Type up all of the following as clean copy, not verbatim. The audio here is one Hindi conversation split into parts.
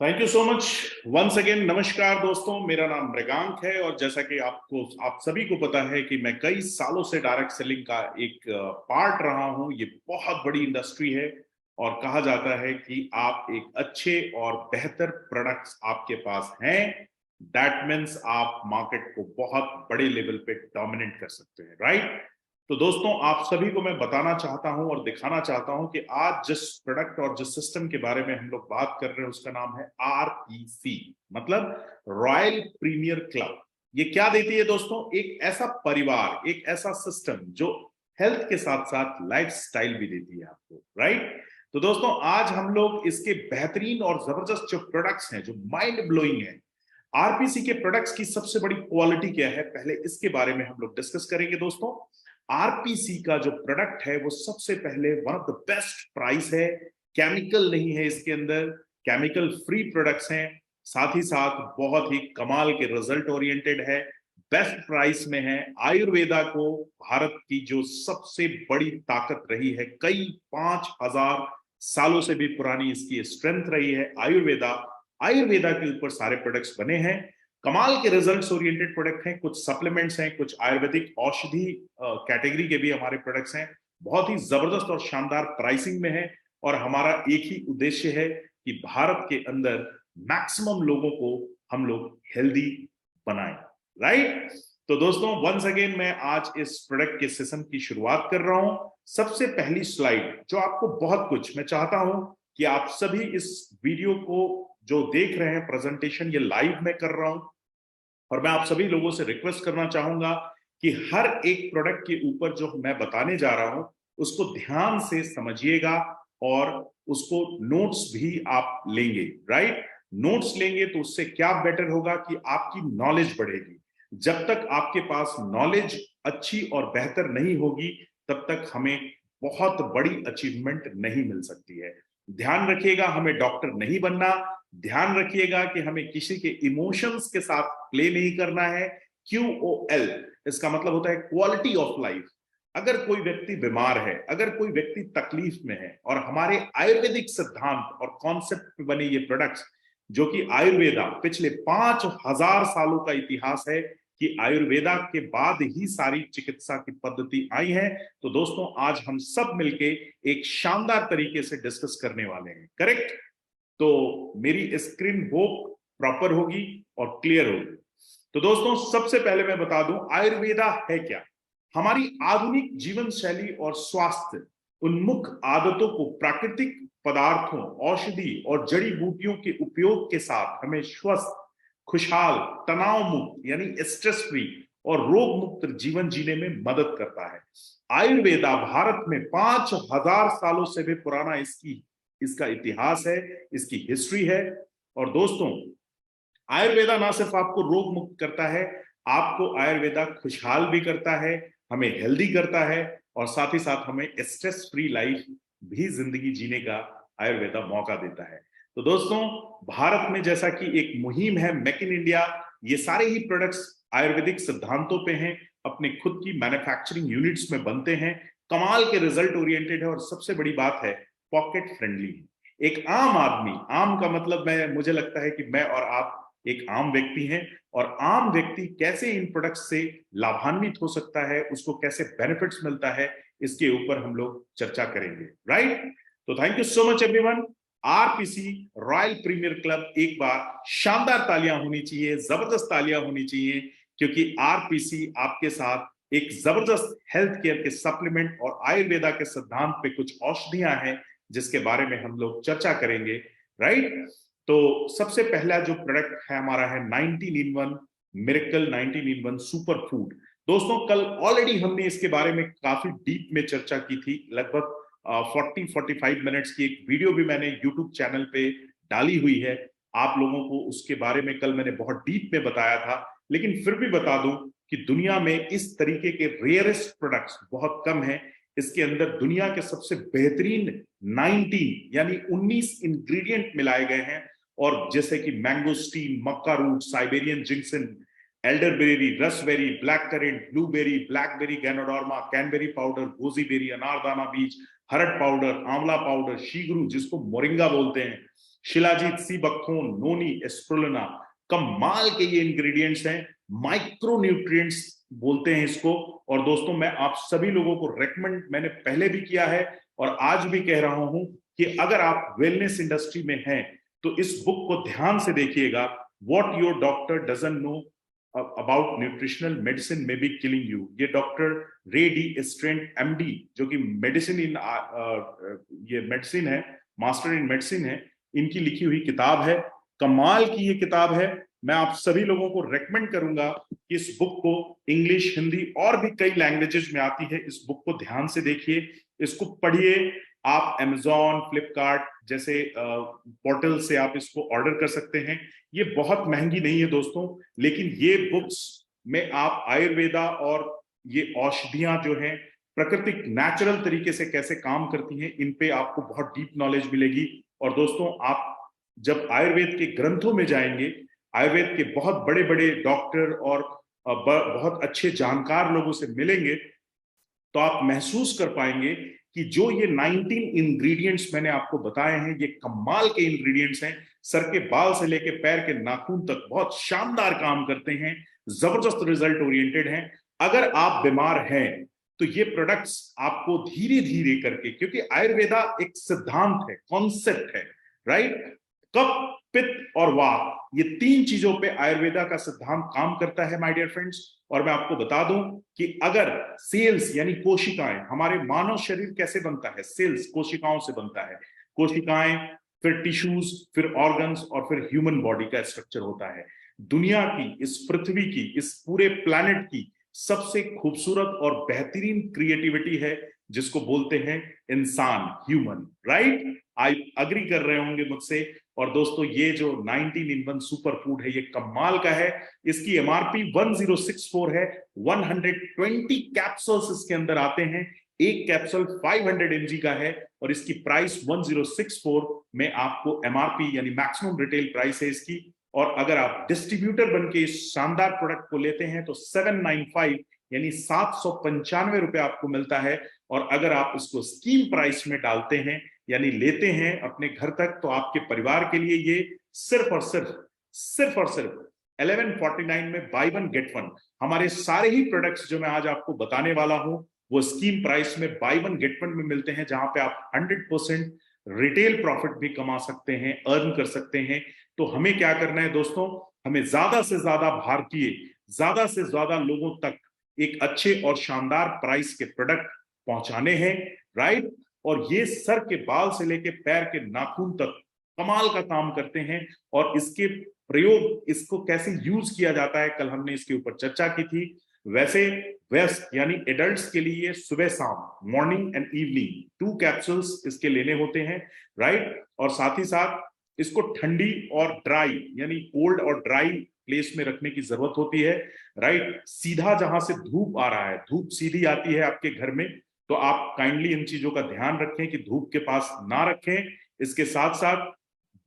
Thank you so much once again. नमस्कार दोस्तों, मेरा नाम मृगांक है और जैसा कि आप सभी को पता है कि मैं कई सालों से डायरेक्ट सेलिंग का एक पार्ट रहा हूं। ये बहुत बड़ी इंडस्ट्री है और कहा जाता है कि आप एक अच्छे और बेहतर प्रोडक्ट्स आपके पास हैं, दैट मीन्स आप मार्केट को बहुत बड़े लेवल पे डोमिनेट कर सकते हैं, राइट। तो दोस्तों, आप सभी को मैं बताना चाहता हूं और दिखाना चाहता हूं कि आज जिस प्रोडक्ट और जिस सिस्टम के बारे में हम लोग बात कर रहे हैं उसका नाम है आरपीसी, मतलब रॉयल प्रीमियर क्लब। ये क्या देती है दोस्तों? एक ऐसा परिवार, एक ऐसा सिस्टम जो हेल्थ के साथ साथ लाइफ स्टाइल भी देती है आपको, राइट। तो दोस्तों, आज हम लोग इसके बेहतरीन और जबरदस्त जो प्रोडक्ट्स हैं, जो माइंड ब्लोइंग है, आरपीसी के प्रोडक्ट्स की सबसे बड़ी क्वालिटी क्या है, पहले इसके बारे में हम लोग डिस्कस करेंगे दोस्तों। आरपीसी का जो प्रोडक्ट है वो सबसे पहले one of the best price है। केमिकल नहीं है इसके अंदर, केमिकल फ्री प्रोडक्ट्स हैं, साथ ही साथ बहुत ही कमाल के रिजल्ट ओरिएंटेड है, बेस्ट प्राइस में है। आयुर्वेदा को भारत की जो सबसे बड़ी ताकत रही है, कई 5,000 सालों से भी पुरानी इसकी स्ट्रेंथ रही है आयुर्वेदा। आयुर्वेदा के ऊपर सारे प्रोडक्ट्स बने हैं, कमाल के रिजल्ट्स ओरिएंटेड प्रोडक्ट हैं, कुछ सप्लीमेंट्स हैं, कुछ आयुर्वेदिक औषधि कैटेगरी के भी हमारे प्रोडक्ट्स हैं। बहुत ही जबरदस्त और शानदार प्राइसिंग में है और हमारा एक ही उद्देश्य है कि भारत के अंदर मैक्सिमम लोगों को हम लोग हेल्दी बनाएं, राइट। तो दोस्तों, वंस अगेन मैं आज इस प्रोडक्ट के सेशन की शुरुआत कर रहा हूं। सबसे पहली स्लाइड जो आपको बहुत कुछ, मैं चाहता हूं कि आप सभी इस वीडियो को जो देख रहे हैं, प्रेजेंटेशन ये लाइव में कर रहा हूं और मैं आप सभी लोगों से रिक्वेस्ट करना चाहूंगा कि हर एक प्रोडक्ट के ऊपर जो मैं बताने जा रहा हूं उसको ध्यान से समझिएगा और उसको नोट्स भी आप लेंगे, राइट। नोट्स लेंगे तो उससे क्या बेटर होगा कि आपकी नॉलेज बढ़ेगी। जब तक आपके पास नॉलेज अच्छी और बेहतर नहीं होगी तब तक हमें बहुत बड़ी अचीवमेंट नहीं मिल सकती है। ध्यान रखिएगा, हमें डॉक्टर नहीं बनना। ध्यान रखिएगा कि हमें किसी के इमोशंस के साथ प्ले नहीं करना है। QOL, इसका मतलब होता है क्वालिटी ऑफ लाइफ। अगर कोई व्यक्ति बीमार है, अगर कोई व्यक्ति तकलीफ में है और हमारे आयुर्वेदिक सिद्धांत और कॉन्सेप्ट पे बने ये प्रोडक्ट्स, जो कि आयुर्वेदा पिछले 5,000 सालों का इतिहास है कि आयुर्वेदा के बाद ही सारी चिकित्सा की पद्धति आई है। तो दोस्तों, आज हम सब मिलके एक शानदार तरीके से डिस्कस करने वाले हैं, करेक्ट। तो मेरी स्क्रीन वो प्रॉपर होगी और क्लियर होगी। तो दोस्तों, सबसे पहले मैं बता दूं आयुर्वेदा है क्या। हमारी आधुनिक जीवन शैली और स्वास्थ्य उन्मुख आदतों को प्राकृतिक पदार्थों, औषधि और जड़ी बूटियों के उपयोग के साथ हमें स्वस्थ, खुशहाल, तनाव मुक्त यानी स्ट्रेस फ्री और रोग मुक्त जीवन जीने में मदद करता है। आयुर्वेदा भारत में 5,000 सालों से भी पुराना इसका इतिहास है, इसकी हिस्ट्री है। और दोस्तों, आयुर्वेदा ना सिर्फ आपको रोग मुक्त करता है, आपको आयुर्वेदा खुशहाल भी करता है, हमें हेल्दी करता है और साथ ही साथ हमें स्ट्रेस फ्री लाइफ भी जिंदगी जीने का आयुर्वेदा मौका देता है। तो दोस्तों, भारत में जैसा कि एक मुहिम है मेक इन इंडिया, ये सारे ही प्रोडक्ट्स आयुर्वेदिक सिद्धांतों पे हैं, अपने खुद की मैन्युफैक्चरिंग यूनिट्स में बनते हैं, कमाल के रिजल्ट ओरिएंटेड है और सबसे बड़ी बात है पॉकेट फ्रेंडली। एक आम आदमी, आम का मतलब मुझे लगता है कि मैं और आप एक आम व्यक्ति हैं और आम व्यक्ति कैसे इन प्रोडक्ट्स से लाभान्वित हो सकता है, उसको कैसे बेनिफिट्स मिलता है, इसके ऊपर हम लोग चर्चा करेंगे, राइट। तो thank you so much everyone. RPC Royal Premier Club, एक बार शानदार तालियां होनी चाहिए, जबरदस्त तालियां होनी चाहिए, क्योंकि आरपीसी आपके साथ एक जबरदस्त हेल्थ केयर के सप्लीमेंट और आयुर्वेदा के सिद्धांत पे कुछ औषधियां हैं जिसके बारे में हम लोग चर्चा करेंगे, राइट। तो सबसे पहला जो प्रोडक्ट है हमारा है 19 in 1 miracle 19 in 1 super food. दोस्तों, कल ऑलरेडी हमने इसके बारे में काफी डीप में चर्चा की थी, लगभग 40-45 मिनट्स की एक वीडियो भी मैंने यूट्यूब चैनल पे डाली हुई है। आप लोगों को उसके बारे में कल मैंने बहुत डीप में बताया था, लेकिन फिर भी बता दूं कि दुनिया में इस तरीके के रेयरेस्ट प्रोडक्ट्स बहुत कम है। इसके अंदर दुनिया के सबसे बेहतरीन 19 यानी 19 इंग्रेडिएंट मिलाए गए हैं, और जैसे कि mangosteen, maca root, Siberian ginseng, elderberry, raspberry, black currant, blueberry, blackberry, ganoderma, cranberry powder, goji berry, अनारदाना बीज, हरड़ पाउडर, आंवला पाउडर, शीगरू जिसको मोरिंगा बोलते हैं, शिलाजीत, सी बकथोन, नोनी, एस्ट्रोलिना, कमाल के ये इंग्रेडिएंट्स हैं, माइक्रो न्यूट्रिएंट्स बोलते हैं इसको। और दोस्तों मैं आप सभी लोगों को रेकमेंड मैंने पहले भी किया है और आज भी कह रहा हूं कि अगर आप वेलनेस इंडस्ट्री में हैं तो इस बुक को ध्यान से देखिएगा। What your doctor doesn't know about nutritional medicine में बी किलिंग यू। ये डॉक्टर रे डी स्ट्रेंट एमडी जो कि मेडिसिन इन ये मेडिसिन है, मास्टर इन मेडिसिन है, इनकी लिखी हुई किताब है। कमाल की ये किताब है। मैं आप सभी लोगों को रेकमेंड करूंगा कि इस बुक को, इंग्लिश, हिंदी और भी कई लैंग्वेजेस में आती है, इस बुक को ध्यान से देखिए, इसको पढ़िए। आप Amazon, फ्लिपकार्ट जैसे पोर्टल से आप इसको ऑर्डर कर सकते हैं। ये बहुत महंगी नहीं है दोस्तों, लेकिन ये बुक्स में आप आयुर्वेदा और ये औषधियां जो हैं प्राकृतिक नेचुरल तरीके से कैसे काम करती हैं, इन पे आपको बहुत डीप नॉलेज मिलेगी। और दोस्तों आप जब आयुर्वेद के ग्रंथों में जाएंगे, आयुर्वेद के बहुत बड़े बड़े डॉक्टर और बहुत अच्छे जानकार लोगों से मिलेंगे, तो आप महसूस कर पाएंगे कि जो ये 19 इंग्रेडिएंट्स मैंने आपको बताए हैं, ये कमाल के इंग्रेडिएंट्स हैं। सर के बाल से लेके पैर के नाखून तक बहुत शानदार काम करते हैं, जबरदस्त रिजल्ट ओरिएंटेड हैं। अगर आप बीमार हैं तो ये प्रोडक्ट्स आपको धीरे धीरे करके, क्योंकि आयुर्वेदा एक सिद्धांत है, कॉन्सेप्ट है, राइट। कफ, पित्त और वात, ये तीन चीजों पे आयुर्वेदा का सिद्धांत काम करता है माय डियर फ्रेंड्स। और मैं आपको बता दूं कि अगर सेल्स यानी कोशिकाएं, हमारे मानव शरीर कैसे बनता है, सेल्स कोशिकाओं से बनता है, कोशिकाएं, फिर टिश्यूज, फिर ऑर्गन्स और फिर ह्यूमन बॉडी का स्ट्रक्चर होता है। दुनिया की, इस पृथ्वी की, इस पूरे प्लैनेट की सबसे खूबसूरत और बेहतरीन क्रिएटिविटी है जिसको बोलते हैं इंसान, ह्यूमन, राइट। आई अग्री कर रहे होंगे मुझसे। और दोस्तों ये जो 19 in 1 सुपर फूड है, ये कमाल का है। इसकी एमआरपी 1064 है। 120 कैप्सूल्स इसके अंदर आते हैं, एक कैप्सूल 500 mg का है और इसकी प्राइस 1064 में आपको एमआरपी यानी मैक्सिमम रिटेल प्राइस है इसकी। और अगर आप डिस्ट्रीब्यूटर बन के इस शानदार प्रोडक्ट को लेते हैं तो 795 यानी 795 रुपए आपको मिलता है। और अगर आप इसको स्कीम प्राइस में डालते हैं यानी लेते हैं अपने घर तक, तो आपके परिवार के लिए ये सिर्फ और सिर्फ 1149 में बाय वन गेट वन। हमारे सारे ही प्रोडक्ट्स जो मैं आज आपको बताने वाला हूं वो स्कीम प्राइस में बाय वन गेट वन में मिलते हैं, जहां पे आप 100% रिटेल प्रॉफिट भी कमा सकते हैं, अर्न कर सकते हैं। तो हमें क्या करना है दोस्तों, हमें ज्यादा से ज्यादा भारतीय, ज्यादा से ज्यादा लोगों तक एक अच्छे और शानदार प्राइस के प्रोडक्ट पहुंचाने हैं, राइट। और ये सर के बाल से लेके पैर के नाखून तक कमाल का काम करते हैं। और इसके प्रयोग, इसको कैसे यूज किया जाता है, कल हमने इसके ऊपर चर्चा की थी। वैसे वेस्ट यानी एडल्ट्स के लिए सुबह शाम, मॉर्निंग एंड इवनिंग 2 कैप्सूल्स इसके लेने होते हैं, राइट। और साथ ही साथ इसको ठंडी और ड्राई यानी कोल्ड और ड्राई प्लेस में रखने की जरूरत होती है, राइट। सीधा जहां से धूप आ रहा है, धूप सीधी आती है आपके घर में, तो आप काइंडली इन चीजों का ध्यान रखें कि धूप के पास ना रखें। इसके साथ साथ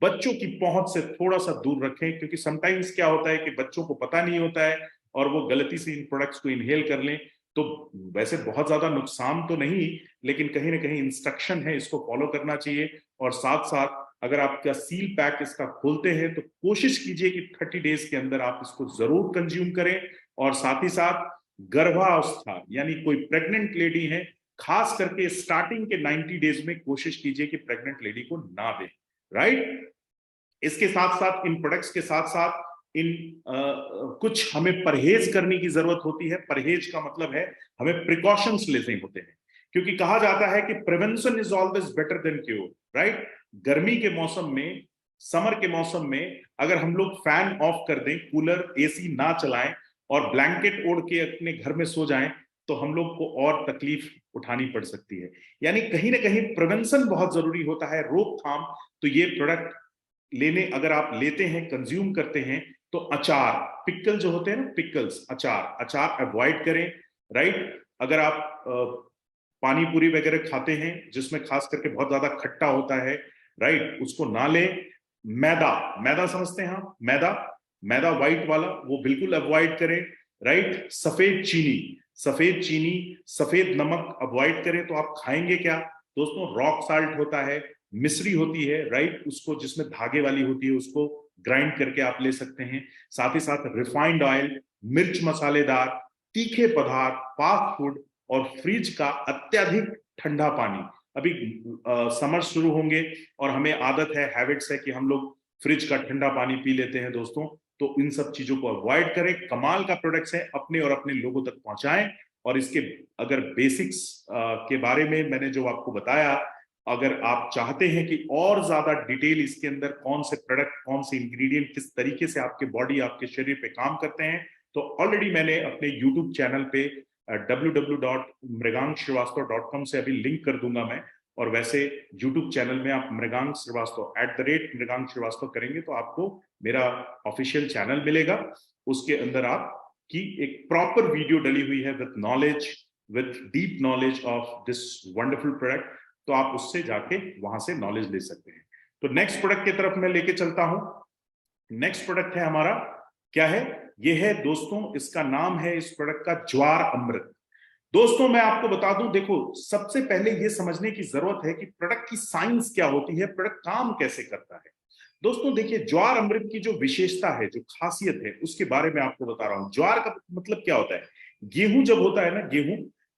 बच्चों की पहुंच से थोड़ा सा दूर रखें, क्योंकि समटाइम्स क्या होता है कि बच्चों को पता नहीं होता है और वो गलती से इन प्रोडक्ट्स को इनहेल कर लें। तो वैसे बहुत ज्यादा नुकसान तो नहीं, लेकिन कहीं ना कहीं इंस्ट्रक्शन है, इसको फॉलो करना चाहिए। और साथ साथ अगर आपका सील पैक इसका खोलते हैं तो कोशिश कीजिए कि 30 डेज के अंदर आप इसको जरूर कंज्यूम करें। और साथ ही साथ गर्भावस्था यानी कोई प्रेग्नेंट लेडी है, खास करके स्टार्टिंग के 90 डेज में कोशिश कीजिए कि प्रेग्नेंट लेडी को ना दें, राइट। इसके साथ साथ, इन प्रोडक्ट्स के साथ साथ कुछ हमें परहेज करने की जरूरत होती है। परहेज का मतलब है हमें प्रिकॉशंस लेने होते हैं, क्योंकि कहा जाता है कि prevention is always better than cure, right. गर्मी के मौसम में, समर के मौसम में अगर हम लोग फैन ऑफ कर दें, कूलर, एसी ना चलाएं और ब्लैंकेट ओढ़ के अपने घर में सो जाएं, तो हम लोग को और तकलीफ उठानी पड़ सकती है। यानी कहीं ना कहीं प्रिवेंशन बहुत जरूरी होता है, रोकथाम। तो ये प्रोडक्ट लेने, अगर आप लेते हैं, कंज्यूम करते हैं, तो अचार, पिकल जो होते हैं ना, पिकल्स, अचार अवॉइड करें, राइट। अगर आप पानी पूरी वगैरह खाते हैं जिसमें खास करके बहुत ज्यादा खट्टा होता है, राइट, उसको ना लें। मैदा समझते हैं आप, मैदा व्हाइट वाला, वो बिल्कुल अवॉइड करें, राइट। सफेद चीनी, सफेद नमक अवॉइड करें। तो आप खाएंगे क्या, दोस्तों रॉक साल्ट होता है, मिश्री होती है, राइट, उसको जिसमें धागे वाली होती है उसको ग्राइंड करके आप ले सकते हैं। साथ ही साथ रिफाइंड ऑयल, मिर्च मसालेदार, तीखे पदार्थ, फास्ट फूड और फ्रिज का अत्यधिक ठंडा पानी। अभी समर शुरू होंगे और हमें आदत है, हैबिट्स है कि हम लोग फ्रिज का ठंडा पानी पी लेते हैं दोस्तों। तो इन सब चीजों को अवॉइड करें। कमाल का प्रोडक्ट्स है, अपने और अपने लोगों तक पहुंचाएं। और इसके अगर बेसिक्स के बारे में मैंने जो आपको बताया, अगर आप चाहते हैं कि और ज्यादा डिटेल इसके अंदर कौन से प्रोडक्ट, कौन से इंग्रेडिएंट किस तरीके से आपके बॉडी, आपके शरीर पे काम करते हैं, तो ऑलरेडी मैंने अपने यूट्यूब चैनल पे www.mrigankshrivastav.com से अभी लिंक कर दूंगा मैं। और वैसे यूट्यूब चैनल में आप मृगांक श्रीवास्तव @मृगांक श्रीवास्तव करेंगे तो आपको मेरा ऑफिशियल चैनल मिलेगा। उसके अंदर आपकी एक प्रॉपर वीडियो डली हुई है with knowledge, with deep knowledge of this wonderful product. तो आप उससे जाके वहां से नॉलेज ले सकते हैं। तो नेक्स्ट प्रोडक्ट की तरफ मैं लेके चलता हूं। नेक्स्ट प्रोडक्ट है हमारा, क्या है ये है दोस्तों, इसका नाम है इस प्रोडक्ट का ज्वार अमृत। दोस्तों मैं आपको बता दूं, देखो सबसे पहले ये समझने की जरूरत है कि प्रोडक्ट की साइंस क्या होती है, प्रोडक्ट काम कैसे करता है। दोस्तों देखिए, ज्वार अमृत की जो विशेषता है, जो खासियत है, उसके बारे में आपको बता रहा हूं। ज्वार का मतलब क्या होता है, गेहूं जब होता है ना,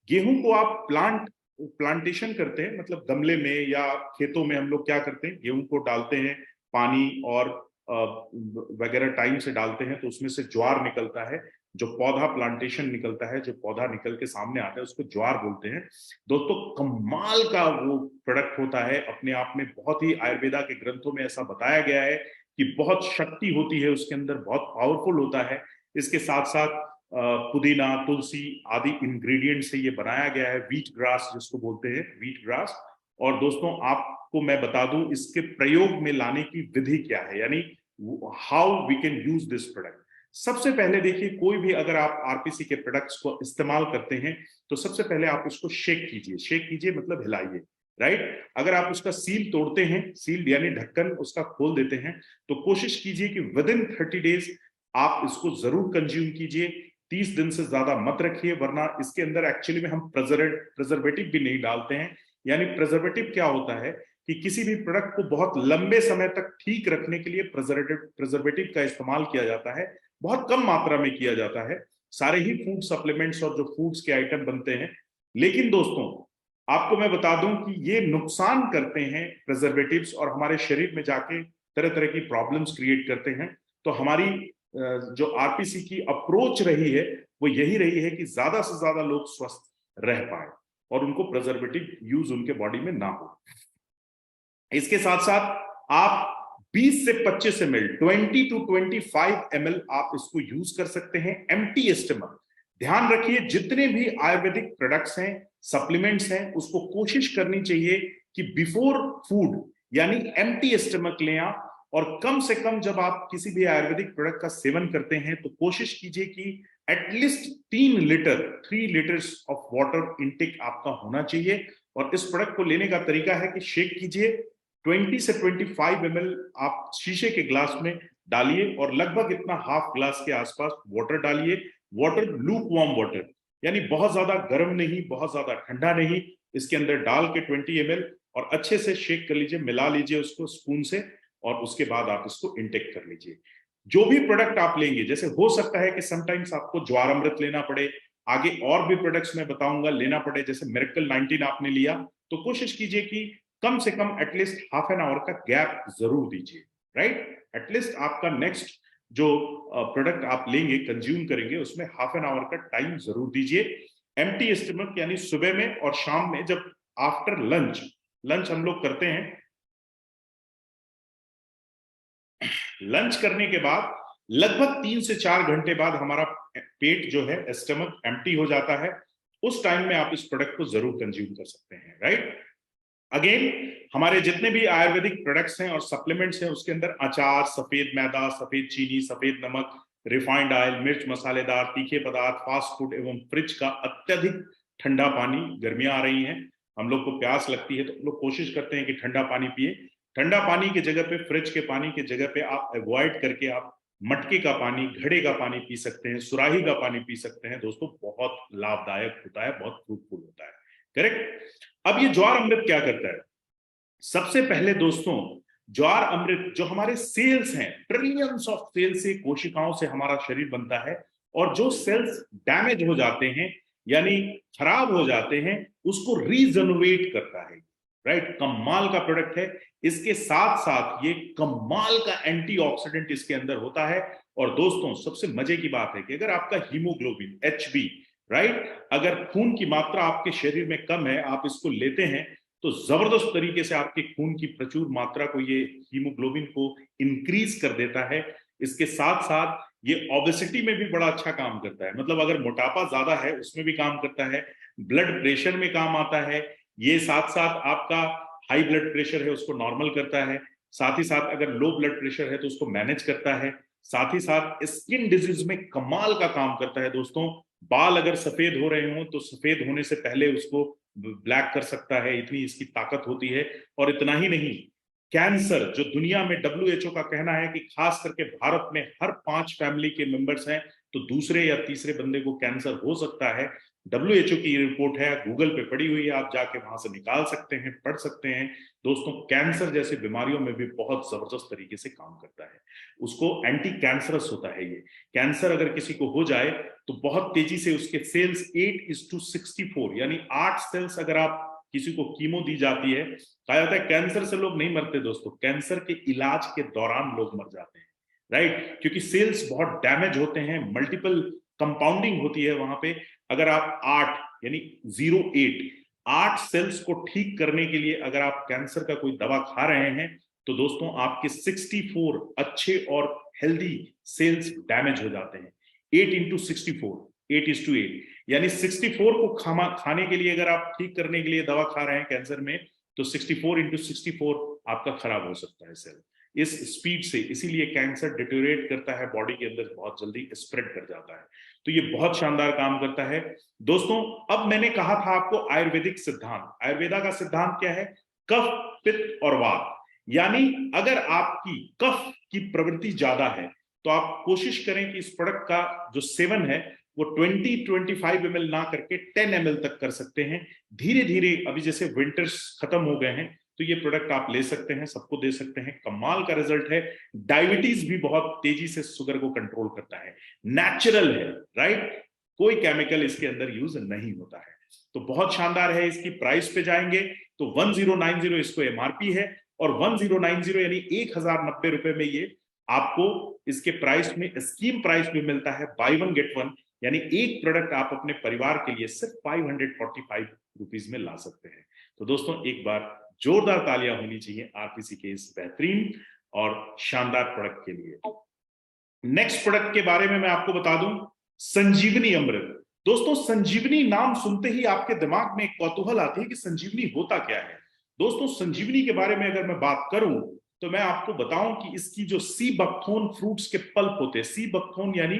गेहूं को आप प्लांटेशन करते हैं, मतलब गमले में या खेतों में हम लोग क्या करते हैं, गेहूं को डालते हैं, पानी और वगैरह टाइम से डालते हैं, तो उसमें से ज्वार निकलता है। जो पौधा प्लांटेशन निकलता है, जो पौधा निकल के सामने आता है, उसको ज्वार बोलते हैं। दोस्तों कमाल का वो प्रोडक्ट होता है अपने आप में। बहुत ही आयुर्वेदा के ग्रंथों में ऐसा बताया गया है कि बहुत शक्ति होती है उसके अंदर, बहुत पावरफुल होता है। इसके साथ साथ पुदीना, तुलसी आदि इंग्रेडिएंट से ये बनाया गया है। व्हीट ग्रास जिसको बोलते हैं, व्हीट ग्रास। और दोस्तों आपको मैं बता दूं इसके प्रयोग में लाने की विधि क्या है, यानी how we can use this product. सबसे पहले देखिए, कोई भी अगर आप आरपीसी के प्रोडक्ट्स को इस्तेमाल करते हैं तो सबसे पहले आप उसको शेक कीजिए। शेक कीजिए मतलब हिलाइए, राइट। अगर आप उसका सील तोड़ते हैं, सील यानी ढक्कन उसका खोल देते हैं, तो कोशिश कीजिए कि विद इन 30 डेज आप इसको जरूर कंज्यूम कीजिए। 30 दिन से ज्यादा मत रखिए, वरना इसके अंदर एक्चुअली में हम प्रिजर्वेटिव भी नहीं डालते हैं। यानी प्रिजर्वेटिव क्या होता है कि किसी भी प्रोडक्ट को बहुत लंबे समय तक ठीक रखने के लिए प्रिजर्वेटिव का इस्तेमाल किया जाता है। बहुत कम मात्रा में किया जाता है। सारे ही फूड सप्लीमेंट्स और जो फूड्स के आइटम बनते हैं, लेकिन दोस्तों आपको मैं बता दूं कि ये नुकसान करते हैं प्रिजर्वेटिव्स, और हमारे शरीर में जाके तरह तरह की प्रॉब्लम्स क्रिएट करते हैं। तो हमारी जो आरपीसी की अप्रोच रही है वो यही रही है कि ज्यादा से ज्यादा लोग स्वस्थ रह पाए और उनको प्रिजर्वेटिव यूज उनके बॉडी में ना हो। इसके साथ साथ आप 20 से 25 ml, 20 to 25 ml आप इसको यूज कर सकते हैं एम्प्टी स्टमक। ध्यान रखिए, जितने भी आयुर्वेदिक प्रोडक्ट्स हैं, सप्लीमेंट्स हैं, उसको कोशिश करनी चाहिए कि बिफोर फूड यानी एम्प्टी स्टमक लें आप। और कम से कम जब आप किसी भी आयुर्वेदिक प्रोडक्ट का सेवन करते हैं तो कोशिश कीजिए कि at least 3 litres of water intake आपका होना चाहिए। और इस प्रोडक्ट को लेने का तरीका है कि शेक कीजिए, 20 से 25 ml आप शीशे के ग्लास में डालिए और लगभग इतना हाफ ग्लास के आसपास वाटर डालिए। वाटर लूक वार्म वाटर, यानी बहुत ज्यादा गर्म नहीं, बहुत ज्यादा ठंडा नहीं। इसके अंदर डाल के 20 ml और अच्छे से शेक कर लीजिए, मिला लीजिए उसको स्पून से, और उसके बाद आप इसको इंटेक कर लीजिए। जो भी प्रोडक्ट आप लेंगे, जैसे हो सकता है कि समटाइम्स आपको ज्वार अमृत लेना पड़े, आगे और भी प्रोडक्ट्स मैं बताऊंगा लेना पड़े, जैसे मिरेकल 19 आपने लिया, तो कोशिश कीजिए कि कम से कम एटलीस्ट हाफ एन आवर का गैप जरूर दीजिए, राइट। एटलीस्ट आपका नेक्स्ट जो प्रोडक्ट आप लेंगे, कंज्यूम करेंगे, उसमें हाफ एन आवर का टाइम जरूर दीजिए। एम्प्टी स्टमक यानी सुबह में और शाम में, जब आफ्टर लंच हम लोग करते हैं, लंच करने के बाद लगभग 3 से 4 घंटे बाद हमारा पेट जो है, स्टमक एम्प्टी हो जाता है। उस टाइम में आप इस प्रोडक्ट को जरूर कंज्यूम कर सकते हैं, राइट। अगेन हमारे जितने भी आयुर्वेदिक प्रोडक्ट्स हैं और सप्लीमेंट्स हैं, उसके अंदर अचार, सफेद मैदा, सफेद चीनी, सफेद नमक, रिफाइंड ऑयल, मिर्च मसालेदार, तीखे पदार्थ, फास्ट फूड एवं फ्रिज का अत्यधिक ठंडा पानी। गर्मियां आ रही हैं, हम लोग को प्यास लगती है, तो लोग कोशिश करते हैं कि ठंडा पानी पिए। ठंडा पानी की जगह पे, फ्रिज के पानी की जगह पे आप अवॉइड करके आप मटके का पानी, घड़े का पानी पी सकते हैं, सुराही का पानी पी सकते हैं। दोस्तों बहुत लाभदायक होता है, बहुत फ्रूटफुल होता है, करेक्ट। अब ये ज्वार अमृत क्या करता है? सबसे पहले दोस्तों, ज्वार अमृत जो हमारे सेल्स हैं, ट्रिलियंस ऑफ सेल्स से, कोशिकाओं से हमारा शरीर बनता है, और जो सेल्स डैमेज हो जाते हैं यानी खराब हो जाते हैं, उसको रीजनरेट करता है। राइट, कमाल का प्रोडक्ट है। इसके साथ साथ ये कमाल का एंटीऑक्सीडेंट इसके अंदर होता है। और दोस्तों, सबसे मजे की बात है कि अगर आपका हीमोग्लोबिन HB, राइट, अगर खून की मात्रा आपके शरीर में कम है, आप इसको लेते हैं तो जबरदस्त तरीके से आपके खून की प्रचुर मात्रा को, ये हीमोग्लोबिन को इंक्रीज कर देता है। इसके साथ साथ ये ओबेसिटी में भी बड़ा अच्छा काम करता है, मतलब अगर मोटापा ज्यादा है उसमें भी काम करता है, ब्लड प्रेशर में काम आता है। ये साथ साथ आपका हाई ब्लड प्रेशर है उसको नॉर्मल करता है, साथ ही साथ अगर लो ब्लड प्रेशर है तो उसको मैनेज करता है, साथ ही साथ स्किन डिजीज में कमाल का काम करता है दोस्तों। बाल अगर सफेद हो रहे हो तो सफेद होने से पहले उसको ब्लैक कर सकता है, इतनी इसकी ताकत होती है। और इतना ही नहीं, कैंसर, जो दुनिया में WHO का कहना है कि खास करके भारत में हर 5 फैमिली के मेंबर्स हैं तो दूसरे या तीसरे बंदे को कैंसर हो सकता है। WHO की रिपोर्ट है, गूगल पे पड़ी हुई है, आप जाके वहां से निकाल सकते हैं, पढ़ सकते हैं। दोस्तों, कैंसर जैसी बीमारियों में भी बहुत जबरदस्त तरीके से काम करता है, उसको एंटी कैंसरस होता है ये। कैंसर अगर किसी को हो जाए तो बहुत तेजी से उसके सेल्स 8:64, यानी 8 सेल्स अगर आप किसी को कीमो दी जाती है, कहा जाता है कैंसर से लोग नहीं मरते दोस्तों, कैंसर के इलाज के दौरान लोग मर जाते हैं। राइट, क्योंकि सेल्स बहुत डैमेज होते हैं, मल्टीपल कंपाउंडिंग होती है वहां पे। अगर आप 8 यानी 8 सेल्स को ठीक करने के लिए अगर आप कैंसर का कोई दवा खा रहे हैं तो दोस्तों आपके 64 अच्छे और हेल्दी सेल्स डैमेज हो जाते हैं। 8:64, 8:8, यानी 64 को खाने के लिए अगर आप ठीक करने के लिए दवा खा रहे हैं कैंसर में, तो 64:64 आपका खराब हो सकता है सेल इस स्पीड से। इसीलिए कैंसर डिटोरेट करता है, बॉडी के अंदर बहुत जल्दी स्प्रेड कर जाता है। तो ये बहुत शानदार काम करता है दोस्तों। अब मैंने कहा था आपको आयुर्वेदिक सिद्धांत, आयुर्वेदा का सिद्धांत क्या है? कफ, पित्त और वात। यानी अगर आपकी कफ की प्रवृत्ति ज्यादा है तो आप कोशिश करें कि इस प्रोडक्ट का जो सेवन है वो 20-25 ml ना करके 10 ml तक कर सकते हैं। धीरे धीरे, अभी जैसे विंटर्स खत्म हो गए हैं तो ये प्रोडक्ट आप ले सकते हैं, सबको दे सकते हैं, कमाल का रिजल्ट है। डायबिटीज भी बहुत तेजी से शुगर को कंट्रोल करता है, नेचुरल है। राइट, कोई केमिकल इसके अंदर यूज नहीं होता है, तो बहुत शानदार है। इसकी प्राइस पे जाएंगे तो 1090 इसको MRP है, और 1090 यानी 1090 में ये आपको इसके प्राइस में स्कीम प्राइस भी मिलता है, बाय वन गेट वन, यानी एक प्रोडक्ट आप अपने परिवार के लिए सिर्फ 545 रुपीज में ला सकते हैं। तो दोस्तों, एक बार जोरदार तालियां होनी चाहिए RPC के इस बेहतरीन और शानदार प्रोडक्ट के लिए। नेक्स्ट प्रोडक्ट के बारे में मैं आपको बता दूं, संजीवनी अमृत। दोस्तों, संजीवनी नाम सुनते ही आपके दिमाग में एक कौतूहल आती है कि संजीवनी होता क्या है। दोस्तों, संजीवनी के बारे में अगर मैं बात करूं तो मैं आपको बताऊं कि इसकी जो सी बकथोन फ्रूट्स के पल्प होते हैं, सी बकथोन यानी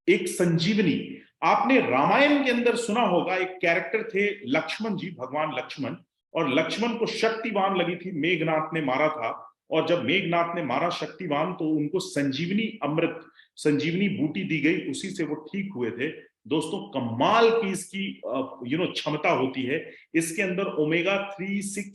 एक संजीवनी। आपने रामायण के अंदर सुना होगा, एक कैरेक्टर थे लक्ष्मण जी, भगवान लक्ष्मण, और लक्ष्मण को शक्तिवान लगी थी, मेघनाथ ने मारा था, और जब मेघनाथ ने मारा शक्तिवान तो उनको संजीवनी अमृत, संजीवनी बूटी दी गई, उसी से वो ठीक हुए थे। दोस्तों, कमाल की इसकी क्षमता होती है। इसके अंदर ओमेगा 3, 6,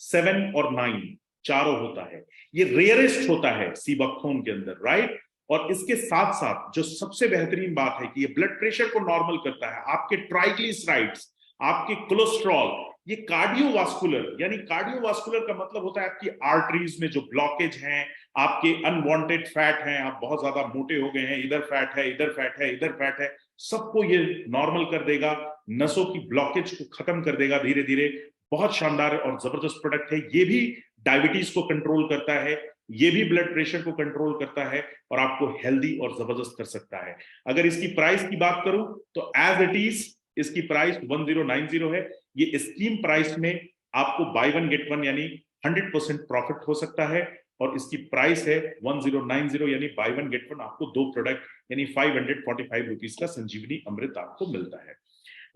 7 और 9 चारों होता है। ये रेयरेस्ट होता है सीबकथोन के अंदर। राइट, और इसके साथ साथ जो सबसे बेहतरीन बात है कि ये ब्लड प्रेशर को नॉर्मल करता है, आपके ट्राइग्लिसराइड्स, आपके कोलेस्ट्रॉल, ये कार्डियोवास्कुलर, यानी कार्डियोवास्कुलर का मतलब होता है आपकी आर्टरीज में जो ब्लॉकेज हैं, आपके अनवांटेड फैट हैं, आप बहुत ज्यादा मोटे हो गए हैं, इधर फैट है, इधर फैट है, इधर फैट है, सबको ये नॉर्मल कर देगा, नसों की ब्लॉकेज को खत्म कर देगा धीरे धीरे। बहुत शानदार और जबरदस्त प्रोडक्ट है। ये भी डायबिटीज को कंट्रोल करता है, ये भी ब्लड प्रेशर को कंट्रोल करता है, और आपको हेल्दी और जबरदस्त कर सकता है। अगर इसकी प्राइस की बात करूं तो एज इट इज इसकी प्राइस 1090 है। ये स्कीम प्राइस में आपको बाय वन गेट वन यानी 100% प्रॉफिट हो सकता है, और इसकी प्राइस है 1090, यानी बाय वन गेट वन, आपको 2 प्रोडक्ट यानी 545 रुपीज का संजीवनी अमृत आपको मिलता है।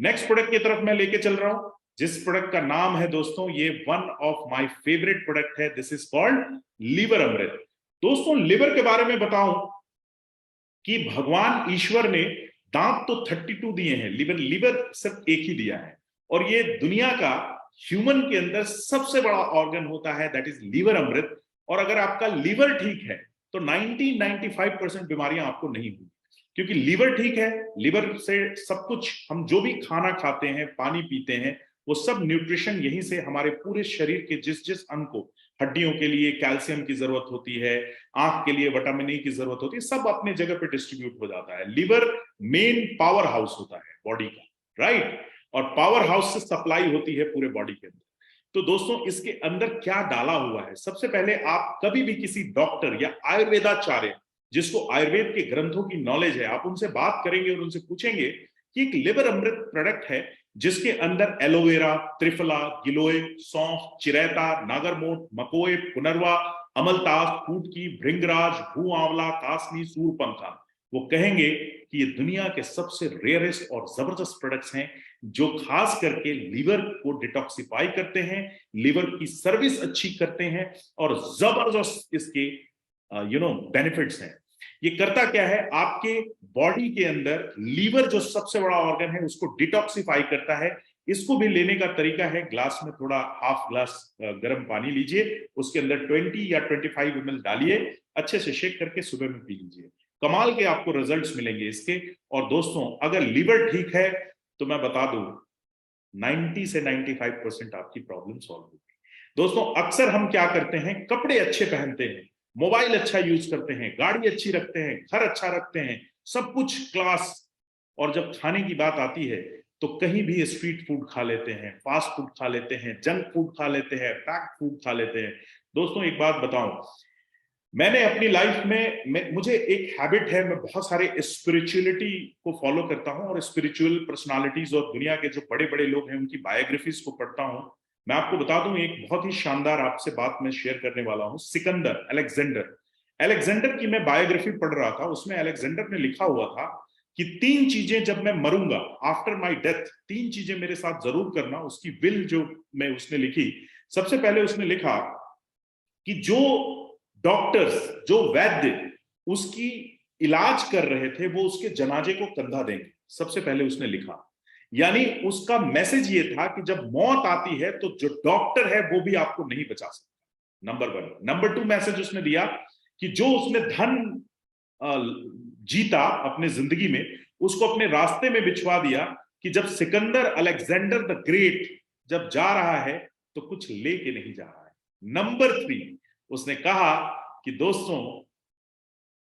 नेक्स्ट प्रोडक्ट की तरफ मैं लेके चल रहा हूं, जिस प्रोडक्ट का नाम है दोस्तों, ये one of my favourite product है, दिस इज कॉल्ड लीवर अमृत। दोस्तों, लिवर के बारे में बताऊं कि भगवान ईश्वर ने दांत तो 32 दिए हैं, लिवर सिर्फ एक ही दिया है, और ये दुनिया का ह्यूमन के अंदर सबसे बड़ा ऑर्गन होता है, दैट इज लीवर अमृत। और अगर आपका लीवर ठीक है तो 90-95% बीमारियां आपको नहीं होंगी, क्योंकि लीवर ठीक है। लीवर से सब कुछ, हम जो भी खाना खाते हैं, पानी पीते हैं, वो सब न्यूट्रिशन यहीं से हमारे पूरे शरीर के जिस जिस अंग को, हड्डियों के लिए कैल्शियम की जरूरत होती है, आंख के लिए विटामिन ई की जरूरत होती है, सब अपने जगह पे डिस्ट्रीब्यूट हो जाता है। लीवर मेन पावर हाउस होता है बॉडी का, राइट, और पावर हाउस से सप्लाई होती है पूरे बॉडी के अंदर। तो दोस्तों इसके अंदर क्या डाला हुआ है, सबसे पहले आप कभी भी किसी डॉक्टर या आयुर्वेदाचार्य जिसको आयुर्वेद के ग्रंथों की नॉलेज है, आप उनसे बात करेंगे और उनसे पूछेंगे कि एक लिवर अमृत प्रोडक्ट है जिसके अंदर एलोवेरा, त्रिफला, गिलोय, सौंफ, चिरैता, नागरमोट, मकोए, पुनर्वा, अमलतास, फूटकी, भृंगराज, भू आंवला, कासनी, सूरपंखा, वो कहेंगे कि ये दुनिया के सबसे रेयरेस्ट और जबरदस्त प्रोडक्ट्स हैं जो खास करके लीवर को डिटॉक्सिफाई करते हैं, लीवर की सर्विस अच्छी करते हैं और जबरदस्त इसके बेनिफिट्स हैं। ये करता क्या है, आपके बॉडी के अंदर लीवर जो सबसे बड़ा ऑर्गन है उसको डिटॉक्सिफाई करता है। इसको भी लेने का तरीका है, ग्लास में थोड़ा हाफ ग्लास गर्म पानी लीजिए, उसके अंदर 20 या 25 ml डालिए, अच्छे से शेक करके सुबह में पी लीजिए। कमाल के आपको रिजल्ट्स मिलेंगे इसके। और दोस्तों अगर लीवर ठीक है तो मैं बता दूं 90 से 95% आपकी प्रॉब्लम सॉल्व होगी। दोस्तों अक्सर हम क्या करते हैं, कपड़े अच्छे पहनते हैं, मोबाइल अच्छा यूज करते हैं, गाड़ी अच्छी रखते हैं, घर अच्छा रखते हैं, सब कुछ क्लास, और जब खाने की बात आती है तो कहीं भी स्ट्रीट फूड खा लेते हैं, फास्ट फूड खा लेते हैं, जंक फूड खा लेते हैं, पैक्ड फूड खा लेते हैं। दोस्तों एक बात बताऊं, मैंने अपनी लाइफ में मुझे एक हैबिट है, मैं बहुत सारे स्पिरिचुअलिटी को फॉलो करता हूं और स्पिरिचुअल पर्सनालिटीज और दुनिया के जो बड़े बड़े लोग हैं उनकी बायोग्राफीज को पढ़ता हूं। मैं आपको बता दूं एक बहुत ही शानदार आपसे बात मैं शेयर करने वाला हूं। सिकंदर, अलेक्जेंडर की मैं बायोग्राफी पढ़ रहा था, उसमें अलेक्जेंडर ने लिखा हुआ था कि 3 चीजें जब मैं मरूंगा, आफ्टर माई डेथ 3 चीजें मेरे साथ जरूर करना, उसकी विल जो मैं उसने लिखी। सबसे पहले उसने लिखा कि जो डॉक्टर्स, जो वैद्य उसकी इलाज कर रहे थे वो उसके जनाजे को कंधा देंगे, सबसे पहले उसने लिखा। यानी उसका मैसेज ये था कि जब मौत आती है तो जो डॉक्टर है वो भी आपको नहीं बचा सकता, नंबर 1। नंबर 2 मैसेज उसने दिया कि जो उसने धन जीता अपने जिंदगी में, उसको अपने रास्ते में बिछवा दिया कि जब सिकंदर अलेक्जेंडर द ग्रेट जब जा रहा है तो कुछ लेके नहीं जा रहा है। नंबर 3 उसने कहा कि दोस्तों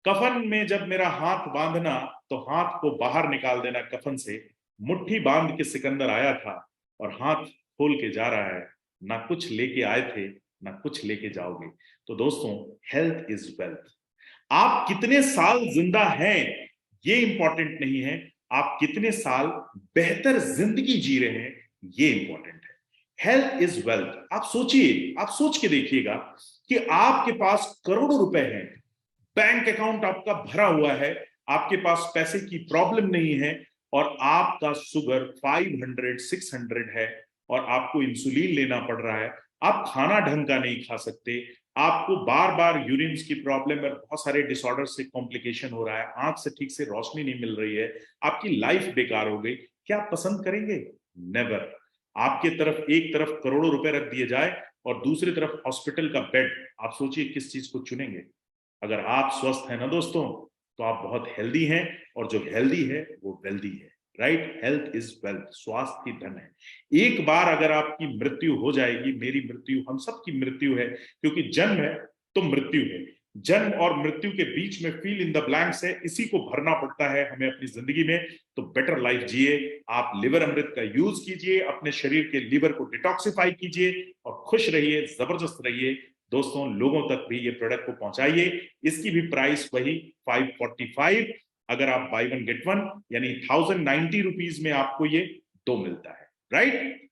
कफन में जब मेरा हाथ बांधना तो हाथ को बाहर निकाल देना कफन से, मुट्ठी बांध के सिकंदर आया था और हाथ खोल के जा रहा है, ना कुछ लेके आए थे ना कुछ लेके जाओगे। तो दोस्तों हेल्थ इज वेल्थ। आप कितने साल जिंदा हैं ये इंपॉर्टेंट नहीं है, आप कितने साल बेहतर जिंदगी जी रहे हैं ये इंपॉर्टेंट है। Health is wealth. आप सोचिए, आप सोच के देखिएगा कि आपके पास करोड़ों रुपए हैं, बैंक अकाउंट आपका भरा हुआ है, आपके पास पैसे की प्रॉब्लम नहीं है और आपका शुगर 500-600 है और आपको इंसुलिन लेना पड़ रहा है, आप खाना ढंग का नहीं खा सकते, आपको बार बार यूरिन की प्रॉब्लम और बहुत सारे डिसऑर्डर से कॉम्प्लिकेशन हो रहा है, आंख से ठीक से रोशनी नहीं मिल रही है, आपकी लाइफ बेकार हो गई, क्या आप पसंद करेंगे? नेवर। आपके तरफ एक तरफ करोड़ों रुपए रख दिए जाए और दूसरी तरफ हॉस्पिटल का बेड, आप सोचिए किस चीज को चुनेंगे? अगर आप स्वस्थ हैं ना दोस्तों तो आप बहुत हेल्दी हैं और जो हेल्दी है वो वेल्दी है, राइट? हेल्थ इज वेल्थ, स्वास्थ्य ही धन है। एक बार अगर आपकी मृत्यु हो जाएगी, मेरी मृत्यु, हम सब की मृत्यु है, क्योंकि जन्म है तो मृत्यु है, जन्म और मृत्यु के बीच में फिल इन द ब्लैंक्स है, इसी को भरना पड़ता है हमें अपनी जिंदगी में। तो बेटर लाइफ जिए, आप लिवर अमृत का यूज कीजिए, अपने शरीर के लिवर को डिटॉक्सिफाई कीजिए और खुश रहिए, जबरदस्त रहिए। दोस्तों लोगों तक भी ये प्रोडक्ट को पहुंचाइए। इसकी भी प्राइस वही 545, अगर आप बाई 1 गेट 1 यानी 1090 रुपीज में आपको ये 2 मिलता है, राइट?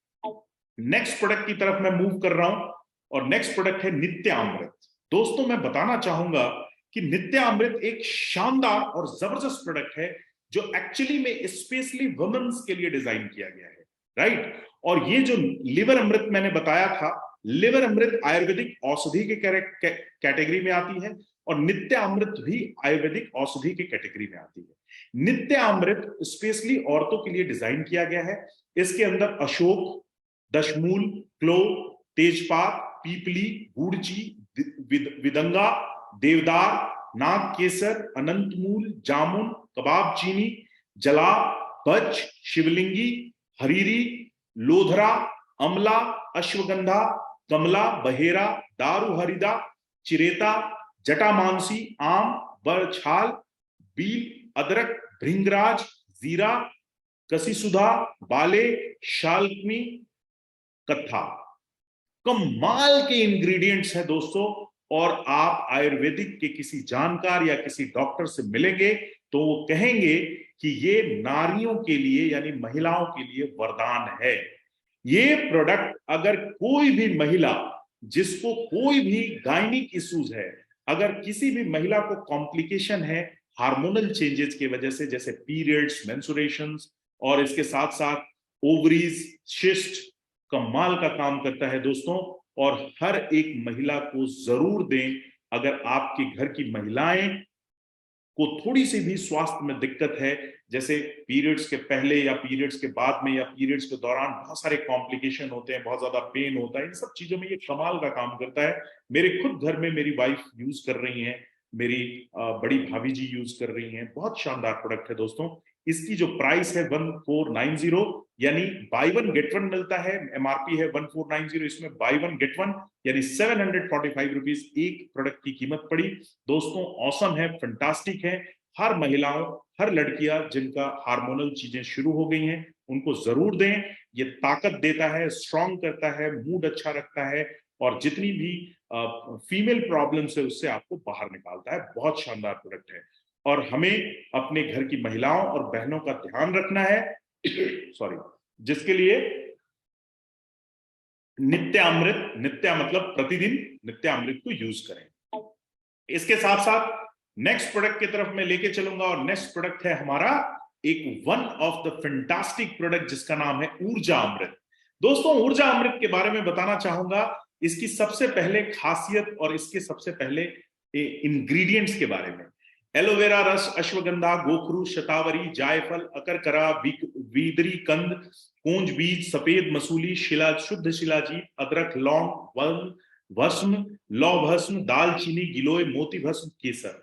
नेक्स्ट प्रोडक्ट की तरफ मैं मूव कर रहा हूं और नेक्स्ट प्रोडक्ट है नित्यामृत। दोस्तों मैं बताना चाहूंगा कि नित्यामृत एक शानदार और जबरदस्त प्रोडक्ट है जो एक्चुअली में स्पेशली वुमेन्स के लिए डिजाइन किया गया है, राइट? और ये जो लिवर अमृत मैंने बताया था, लिवर अमृत आयुर्वेदिक औषधि के कैटेगरी में आती है और नित्यामृत भी आयुर्वेदिक औषधि की कैटेगरी में आती है। नित्यामृत स्पेशली औरतों के लिए डिजाइन किया गया है। इसके अंदर अशोक, दशमूल, क्लोव, तेजपात, पीपली, गुड़ची, विदंगा, देवदार, नाग केसर, अनंतमूल, जामुन, कबाब चीनी, जला, बच, शिवलिंगी, हरीरी, लोधरा, अमला, अश्वगंधा, कमला, बहेरा, दारू हरिदा, चिरेता, जटामांसी, आम, बरछाल, बील, अदरक, भृंगराज, जीरा, कसीसुधा, बाले, शाल्कमी, कत्था। कमाल के इंग्रेडिएंट्स हैं दोस्तों, और आप आयुर्वेदिक के किसी जानकार या किसी डॉक्टर से मिलेंगे तो वो कहेंगे कि ये नारियों के लिए यानी महिलाओं के लिए वरदान है। ये प्रोडक्ट अगर कोई भी महिला जिसको कोई भी गायनिक इश्यूज है, अगर किसी भी महिला को कॉम्प्लिकेशन है हार्मोनल चेंजेस की वजह से, जैसे पीरियड्स, मेंस्ट्रुएशंस, और इसके साथ साथ ओवरीज, शिस्ट, कमाल का काम करता है दोस्तों। और हर एक महिला को जरूर दें। अगर आपके घर की महिलाएं को थोड़ी सी भी स्वास्थ्य में दिक्कत है, जैसे पीरियड्स के पहले या पीरियड्स के बाद में या पीरियड्स के दौरान बहुत सारे कॉम्प्लिकेशन होते हैं, बहुत ज्यादा पेन होता है, इन सब चीजों में ये कमाल का काम करता है। मेरे खुद घर में मेरी वाइफ यूज कर रही हैं, मेरी बड़ी भाभी जी यूज कर रही हैं। बहुत शानदार प्रोडक्ट है दोस्तों। इसकी जो प्राइस है 1490, यानी बाई वन गेट वन मिलता है। एमआरपी है 1490, इसमें बाई वन गेट वन यानी 745 रुपीज एक प्रोडक्ट की कीमत पड़ी दोस्तों। ऑसम है, फंटास्टिक है। हर महिलाओं, हर लड़कियां जिनका हार्मोनल चीजें शुरू हो गई हैं उनको जरूर दें। ये ताकत देता है, स्ट्रांग करता है, मूड अच्छा रखता है, और जितनी भी फीमेल प्रॉब्लम्स है उससे आपको बाहर निकालता है। बहुत शानदार प्रोडक्ट है, और हमें अपने घर की महिलाओं और बहनों का ध्यान रखना है सॉरी, जिसके लिए नित्यामृत, नित्या मतलब प्रतिदिन, नित्यामृत को यूज करें। इसके साथ साथ नेक्स्ट प्रोडक्ट की तरफ मैं लेके चलूंगा, और नेक्स्ट प्रोडक्ट है हमारा एक one of the fantastic product जिसका नाम है ऊर्जा अमृत। दोस्तों, ऊर्जा अमृत के बारे में बताना चाहूंगा, इसकी सबसे पहले खासियत और इसके सबसे पहले इंग्रेडिएंट्स के बारे में। एलोवेरा रस, अश्वगंधा, गोखरू, शतावरी, जायफल, अकरकरा, वीदरी कंद, कूंज बीज, सफेद मसूली, शिला, शुद्ध शिलाजीत, अदरक, लौंग, भस्म, लौ भस्म, दालचीनी, गिलोय, मोती भस्म, केसर।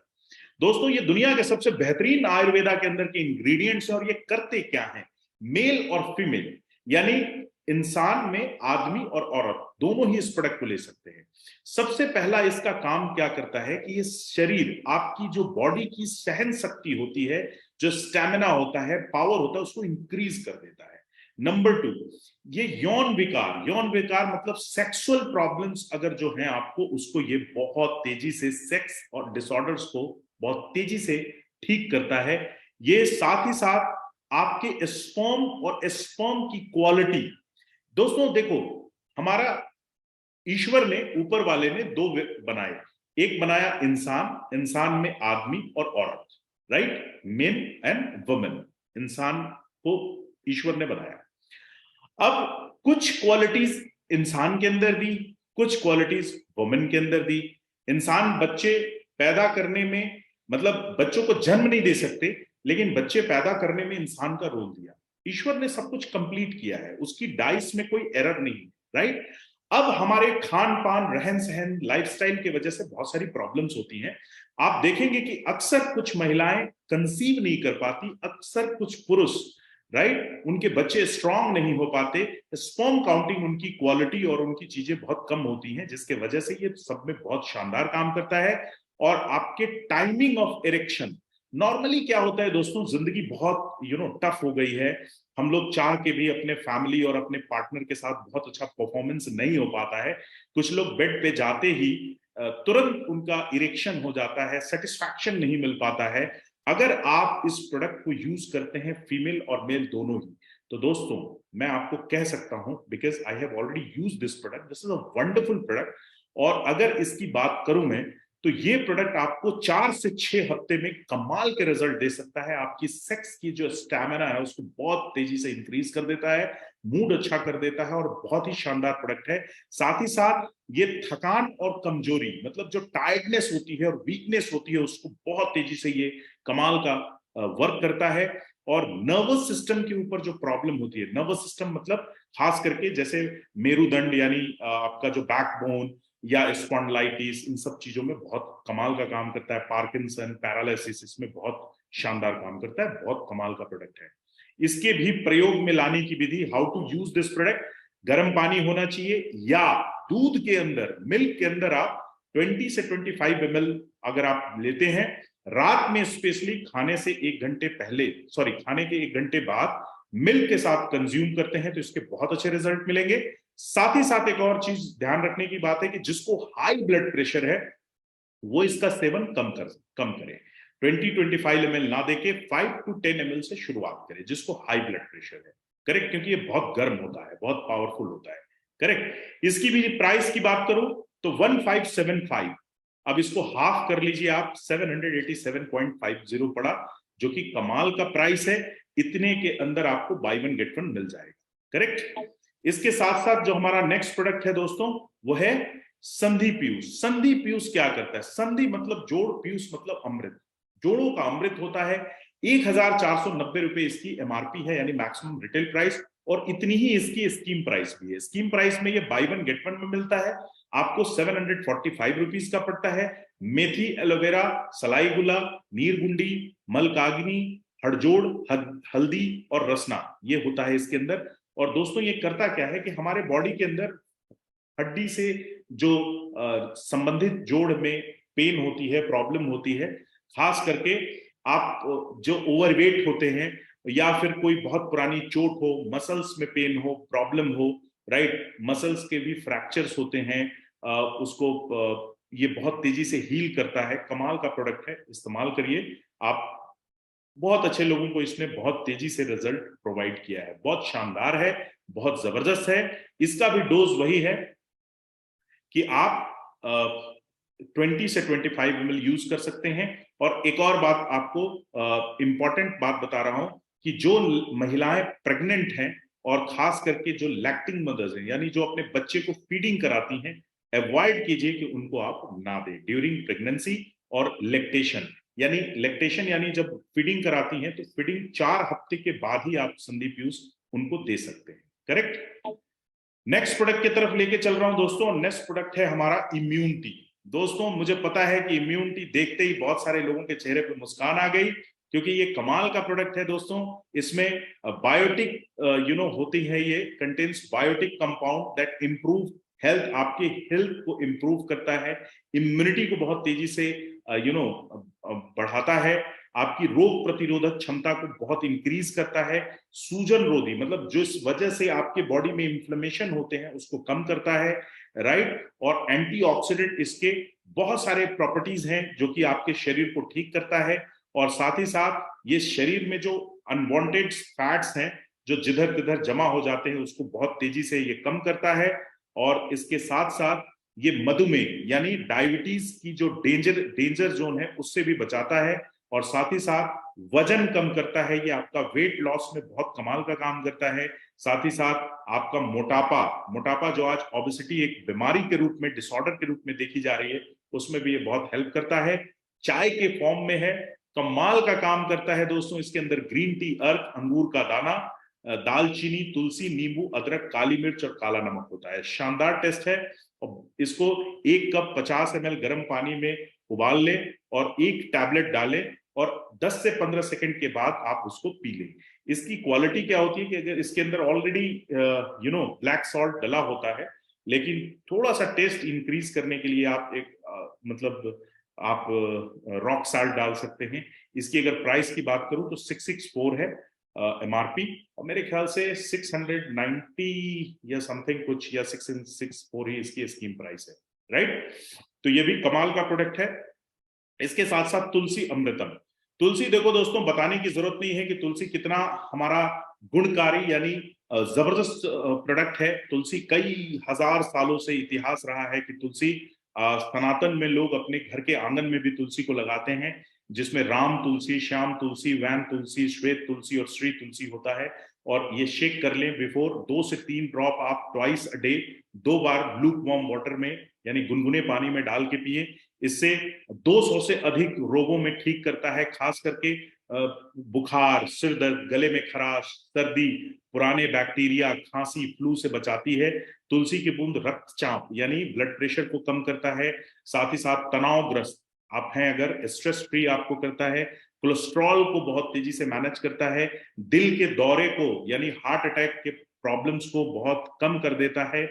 दोस्तों, ये दुनिया के सबसे बेहतरीन आयुर्वेदा के अंदर के इंग्रेडिएंट्स हैं, और ये करते क्या हैं? मेल और फीमेल, यानी इंसान में आदमी और औरत दोनों ही इस प्रोडक्ट को ले सकते हैं। सबसे पहला इसका काम क्या करता है कि ये शरीर, आपकी जो बॉडी की सहन शक्ति होती है, जो स्टैमिना होता है, पावर होता है, उसको इंक्रीज कर देता है। नंबर 2, ये यौन विकार, यौन विकार मतलब सेक्सुअल प्रॉब्लम्स अगर जो है आपको, उसको ये बहुत तेजी से, सेक्स और डिसऑर्डर्स को बहुत तेजी से ठीक करता है। ये साथ ही साथ आपके स्पर्म और स्पर्म की क्वालिटी, दोस्तों देखो, हमारा ईश्वर ने, ऊपर वाले ने दो बनाए, एक बनाया इंसान, इंसान में आदमी और औरत, राइट, मेन एंड वुमेन, इंसान को ईश्वर ने बनाया। अब कुछ क्वालिटीज इंसान के अंदर दी, कुछ क्वालिटीज वुमेन के अंदर दी। इंसान बच्चे पैदा करने में, मतलब बच्चों को जन्म नहीं दे सकते, लेकिन बच्चे पैदा करने में इंसान का रोल दिया। ईश्वर ने सब कुछ कंप्लीट किया है, उसकी डाइस में कोई एरर नहीं, राइट। अब हमारे खान पान, रहन सहन, लाइफस्टाइल की वजह से बहुत सारी प्रॉब्लम्स होती हैं। आप देखेंगे कि अक्सर कुछ महिलाएं कंसीव नहीं कर पाती, अक्सर कुछ पुरुष, राइट, उनके बच्चे स्ट्रांग नहीं हो पाते, स्पर्म काउंटिंग, उनकी क्वालिटी और उनकी चीजें बहुत कम होती हैं, जिसके वजह से ये सब में बहुत शानदार काम करता है। और आपके टाइमिंग ऑफ इरेक्शन, नॉर्मली क्या होता है दोस्तों, जिंदगी बहुत टफ हो गई है, हम लोग चाह के भी अपने फैमिली और अपने पार्टनर के साथ बहुत अच्छा परफॉर्मेंस नहीं हो पाता है। कुछ लोग बेड पे जाते ही तुरंत उनका इरेक्शन हो जाता है, सेटिस्फैक्शन नहीं मिल पाता है। अगर आप इस प्रोडक्ट को यूज करते हैं, फीमेल और मेल दोनों ही, तो दोस्तों मैं आपको कह सकता हूं, because I have already used this product, this is a wonderful product. और अगर इसकी बात करूं मैं, तो ये प्रोडक्ट आपको 4 से 6 हफ्ते में कमाल के रिजल्ट दे सकता है। आपकी सेक्स की जो स्टैमिना है उसको बहुत तेजी से इंक्रीज कर देता है, मूड अच्छा कर देता है, और बहुत ही शानदार प्रोडक्ट है। साथ ही साथ ये थकान और कमजोरी, मतलब जो टायर्डनेस होती है और वीकनेस होती है, उसको बहुत तेजी से ये कमाल का वर्क करता है। और नर्वस सिस्टम के ऊपर जो प्रॉब्लम होती है, नर्वस सिस्टम मतलब खास करके जैसे मेरुदंड यानी आपका जो बैकबोन या स्पॉन्डिलाइटिस, इन सब चीजों में बहुत कमाल का काम करता है। पार्किंसन, पैरालिसिस, इसमें बहुत शानदार काम करता है, बहुत कमाल का प्रोडक्ट है। इसके भी प्रयोग में लाने की विधि, how to use this product, गर्म पानी होना चाहिए या दूध के अंदर, मिल्क के अंदर आप 20 से 25 ml अगर आप लेते हैं, रात में स्पेशली खाने से 1 घंटे पहले, सॉरी खाने के 1 घंटे बाद मिल्क के साथ कंज्यूम करते हैं तो इसके बहुत अच्छे रिजल्ट मिलेंगे। साथ ही साथ एक और चीज ध्यान रखने की बात है कि जिसको हाई ब्लड प्रेशर है वो इसका सेवन कम करे। 20-25 ml ना देके 5 to 10 ml से शुरुआत करें जिसको हाई ब्लड प्रेशर है। करेक्ट, क्योंकि ये बहुत गर्म होता है, बहुत पावरफुल होता है। करेक्ट। इसकी भी प्राइस की बात करूं तो 1575, अब इसको हाफ कर लीजिए आप, 787.50 पड़ा, जो कि कमाल का प्राइस है। इतने के अंदर आपको बाय वन गेट वन मिल जाएगा। करेक्ट। इसके साथ साथ जो हमारा नेक्स्ट प्रोडक्ट है दोस्तों वो है संधि पीयूष। संधि पीयूष क्या करता है? संधि मतलब जोड़, पीयूष मतलब अमृत, जोड़ों का अमृत होता है। 1490 रुपए इसकी एमआरपी है, यानी मैक्सिमम रिटेल प्राइस, और इतनी ही इसकी स्कीम प्राइस भी है। स्कीम प्राइस में ये बाय वन गेट वन में मिलता है, आपको 745 रुपीज का पड़ता है। मेथी, एलोवेरा, सलाई गुला, नीरगुंडी, मलकाग्नि, हड़जोड़, हल्दी और रसना, ये होता है इसके अंदर। और दोस्तों ये करता क्या है कि हमारे बॉडी के अंदर हड्डी से जो संबंधित जोड़ में पेन होती है, प्रॉब्लम होती है, खास करके आप जो ओवरवेट होते हैं या फिर कोई बहुत पुरानी चोट हो, मसल्स में पेन हो, प्रॉब्लम हो, राइट, मसल्स के भी फ्रैक्चर्स होते हैं, उसको ये बहुत तेजी से हील करता है। कमाल का प्रोडक्ट है, इस्तेमाल करिए आप। बहुत अच्छे लोगों को इसने बहुत तेजी से रिजल्ट प्रोवाइड किया है, बहुत शानदार है, बहुत जबरदस्त है। इसका भी डोज वही है कि आप 20 से 25 ml यूज कर सकते हैं। और एक और बात आपको इंपॉर्टेंट बात बता रहा हूं कि जो महिलाएं प्रेग्नेंट हैं और खास करके जो लैक्टिंग मदर्स हैं, यानी जो अपने बच्चे को फीडिंग कराती हैं, अवॉइड कीजिए कि उनको आप ना दें ड्यूरिंग प्रेगनेंसी और लैक्टेशन। यानी लैक्टेशन यानी जब फीडिंग कराती हैं तो फीडिंग 4 हफ्ते के बाद ही आप संधि पीयूष उनको दे सकते हैं। करेक्ट। नेक्स्ट प्रोडक्ट की तरफ लेके चल रहा हूं दोस्तों। नेक्स्ट प्रोडक्ट है हमारा इम्यूनिटी। दोस्तों मुझे पता है कि इम्यूनिटी देखते ही बहुत सारे लोगों के चेहरे पे मुस्कान आ गई, क्योंकि ये कमाल का प्रोडक्ट है दोस्तों। इसमें बायोटिक होती है, ये contains biotic compound that improve health, आपकी हेल्थ को इंप्रूव करता है, इम्यूनिटी को बहुत तेजी से बढ़ाता है, आपकी रोग प्रतिरोधक क्षमता को बहुत इंक्रीज करता है, सूजन रोधी मतलब जिस वजह से आपके बॉडी में इंफ्लेमेशन होते हैं उसको कम करता है, राइट। और एंटीऑक्सीडेंट इसके बहुत सारे प्रॉपर्टीज हैं जो कि आपके शरीर को ठीक करता है। और साथ ही साथ ये शरीर में जो अनवांटेड फैट्स हैं जो जिधर तिधर जमा हो जाते हैं उसको बहुत तेजी से ये कम करता है। और इसके साथ साथ ये मधुमेह यानी डायबिटीज की जो डेंजर जोन है उससे भी बचाता है। और साथ ही साथ वजन कम करता है, ये आपका वेट लॉस में बहुत कमाल का काम करता है। साथ ही साथ आपका मोटापा जो आज ओबेसिटी एक बीमारी के रूप में, डिसऑर्डर के रूप में देखी जा रही है, उसमें भी ये बहुत हेल्प करता है। चाय के फॉर्म में है, कमाल का काम करता है दोस्तों। इसके अंदर ग्रीन टी, अर्क, अंगूर का दाना, दालचीनी, तुलसी, नींबू, अदरक, काली मिर्च और काला नमक होता है। शानदार टेस्ट है। और इसको 1 कप 50 ml गर्म पानी में उबाल लें और 1 टैबलेट डालें और 10 से 15 सेकंड के बाद आप उसको पी लें। इसकी क्वालिटी क्या होती है कि अगर इसके अंदर ऑलरेडी ब्लैक सॉल्ट डला होता है, लेकिन थोड़ा सा टेस्ट इंक्रीज करने के लिए आप मतलब आप रॉक साल्ट डाल सकते हैं। इसकी अगर प्राइस की बात करूं तो 664 है एमआरपी, और मेरे ख्याल से 690 या समथिंग कुछ, या 664 ही इसकी स्कीम प्राइस है, राइट। तो ये भी कमाल का प्रोडक्ट है। इसके साथ साथ तुलसी अमृतम। तुलसी देखो दोस्तों, बताने की जरूरत नहीं है कि तुलसी कितना हमारा गुणकारी यानी जबरदस्त प्रोडक्ट है। तुलसी कई हजार सालों से इतिहास रहा है कि तुलसी सनातन में लोग अपने घर के आंगन में भी तुलसी को लगाते हैं, जिसमें राम तुलसी, श्याम तुलसी, वैन तुलसी, श्वेत तुलसी और श्री तुलसी होता है। और ये शेक कर लें बिफोर, 2 से 3 ड्रॉप आप twice a day, 2 bar look warm water में यानी गुनगुने पानी में डाल के पिए। इससे 200 से अधिक रोगों में ठीक करता है, खास करके बुखार, सिर दर्द, गले में खराश, सर्दी, पुराने बैक्टीरिया, खांसी, फ्लू से बचाती है। तुलसी की बूंद रक्तचाप यानी ब्लड प्रेशर को कम करता है, साथ ही साथ तनावग्रस्त आप हैं अगर, स्ट्रेस फ्री आपको करता है, कोलेस्ट्रॉल को बहुत तेजी से मैनेज करता है, दिल के दौरे को यानी हार्ट अटैक के प्रॉब्लम्स को बहुत कम कर देता है,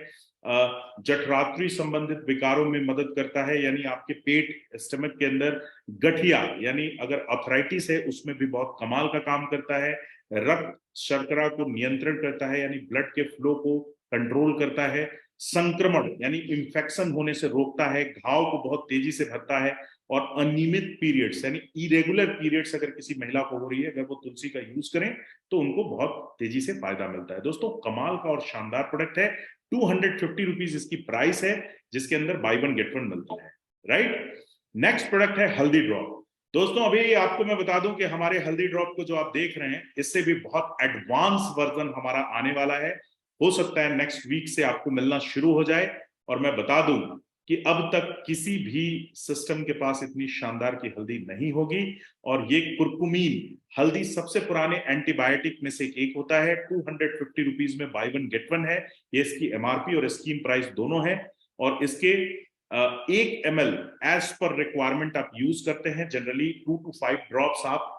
जठरांत्री संबंधित विकारों में मदद करता है, यानी आपके पेट स्टमक के अंदर गठिया यानी अगर आर्थराइटिस है उसमें भी बहुत कमाल का काम करता है, रक्त शर्करा को नियंत्रण करता है यानी ब्लड के फ्लो को कंट्रोल करता है, संक्रमण यानी इंफेक्शन होने से रोकता है, घाव को बहुत तेजी से भरता है, और अनियमित पीरियड्स यानी इरेगुलर पीरियड्स अगर किसी महिला को हो रही है, अगर वो तुलसी का यूज करें तो उनको बहुत तेजी से फायदा मिलता है। दोस्तों कमाल का और शानदार प्रोडक्ट है, 250 रुपीज इसकी प्राइस है, जिसके अंदर बाय वन गेट वन मिलता है, राइट। नेक्स्ट प्रोडक्ट है हल्दी ड्रॉप। दोस्तों अभी आपको मैं बता दूं कि हमारे हल्दी ड्रॉप को जो आप देख रहे हैं, इससे भी बहुत एडवांस वर्जन हमारा आने वाला है, हो सकता है नेक्स्ट वीक से आपको मिलना शुरू हो जाए। और मैं बता दूं कि अब तक किसी भी सिस्टम के पास इतनी शानदार की हल्दी नहीं होगी, और ये कुरकुमीन हल्दी सबसे पुराने एंटीबायोटिक में से एक होता है। 250 रुपीज में बाय वन गेट वन है, ये इसकी एमआरपी और स्कीम प्राइस दोनों है, और इसके 1 ml एज पर रिक्वायरमेंट आप यूज करते हैं। जनरली 2 to 5 ड्रॉप्स आप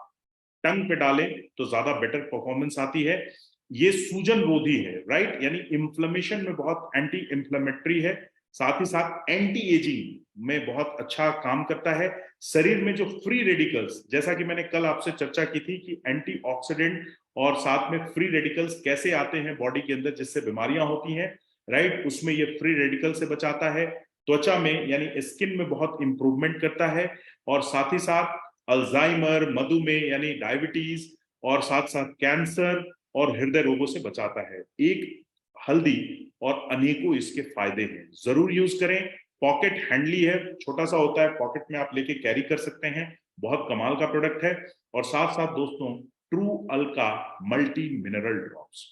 टंग पे डालें तो ज्यादा बेटर परफॉर्मेंस आती है। ये सूजन रोधी है, राइट, यानी इंफ्लेमेशन में बहुत एंटी इंफ्लेमेटरी है, साथ ही साथ एंटी एजिंग में बहुत अच्छा काम करता है। शरीर में जो फ्री रेडिकल्स, जैसा कि मैंने कल आपसे चर्चा की थी कि एंटीऑक्सीडेंट और साथ में फ्री रेडिकल्स कैसे आते हैं बॉडी के अंदर जिससे बीमारियां होती हैं, राइट, उसमें ये फ्री रेडिकल से बचाता है। त्वचा में यानी स्किन में बहुत इंप्रूवमेंट करता है, और साथ ही साथ अल्जाइमर, मधुमेह यानी डायबिटीज, और साथ साथ कैंसर और हृदय रोगों से बचाता है। एक हल्दी और अनेकों इसके फायदे हैं, जरूर यूज करें। पॉकेट हैंडली है, छोटा सा होता है, पॉकेट में आप लेके कैरी कर सकते हैं, बहुत कमाल का प्रोडक्ट है। और साथ साथ दोस्तों true Alka multi mineral drops,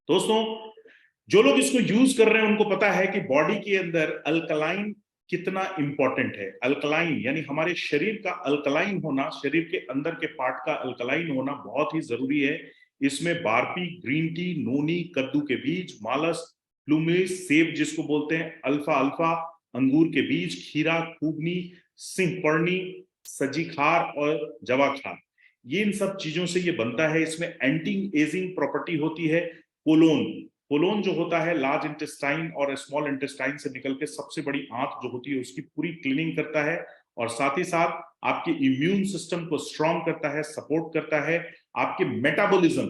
दोस्तों जो लोग इसको यूज कर रहे हैं उनको पता है कि बॉडी के अंदर अल्कलाइन कितना इंपॉर्टेंट है। अल्कलाइन यानी हमारे शरीर का अल्कलाइन होना, शरीर के अंदर के पार्ट का अल्कलाइन होना बहुत ही जरूरी है। इसमें बारपी, ग्रीन टी, नोनी, कद्दू के बीज, मालस, प्लूमेज, सेब जिसको बोलते हैं, अल्फा अल्फा, अंगूर के बीज, खीरा, खूबनी, सिंहपर्णी, सजीखार और जवाखार, ये इन सब चीजों से ये बनता है। इसमें एंटी एजिंग प्रॉपर्टी होती है। कोलोन, कोलोन जो होता है लार्ज इंटेस्टाइन और स्मॉल इंटेस्टाइन से निकल के सबसे बड़ी आंत जो होती है उसकी पूरी क्लीनिंग करता है, और साथ ही साथ आपके इम्यून सिस्टम को स्ट्रांग करता है, सपोर्ट करता है, आपके मेटाबॉलिज्म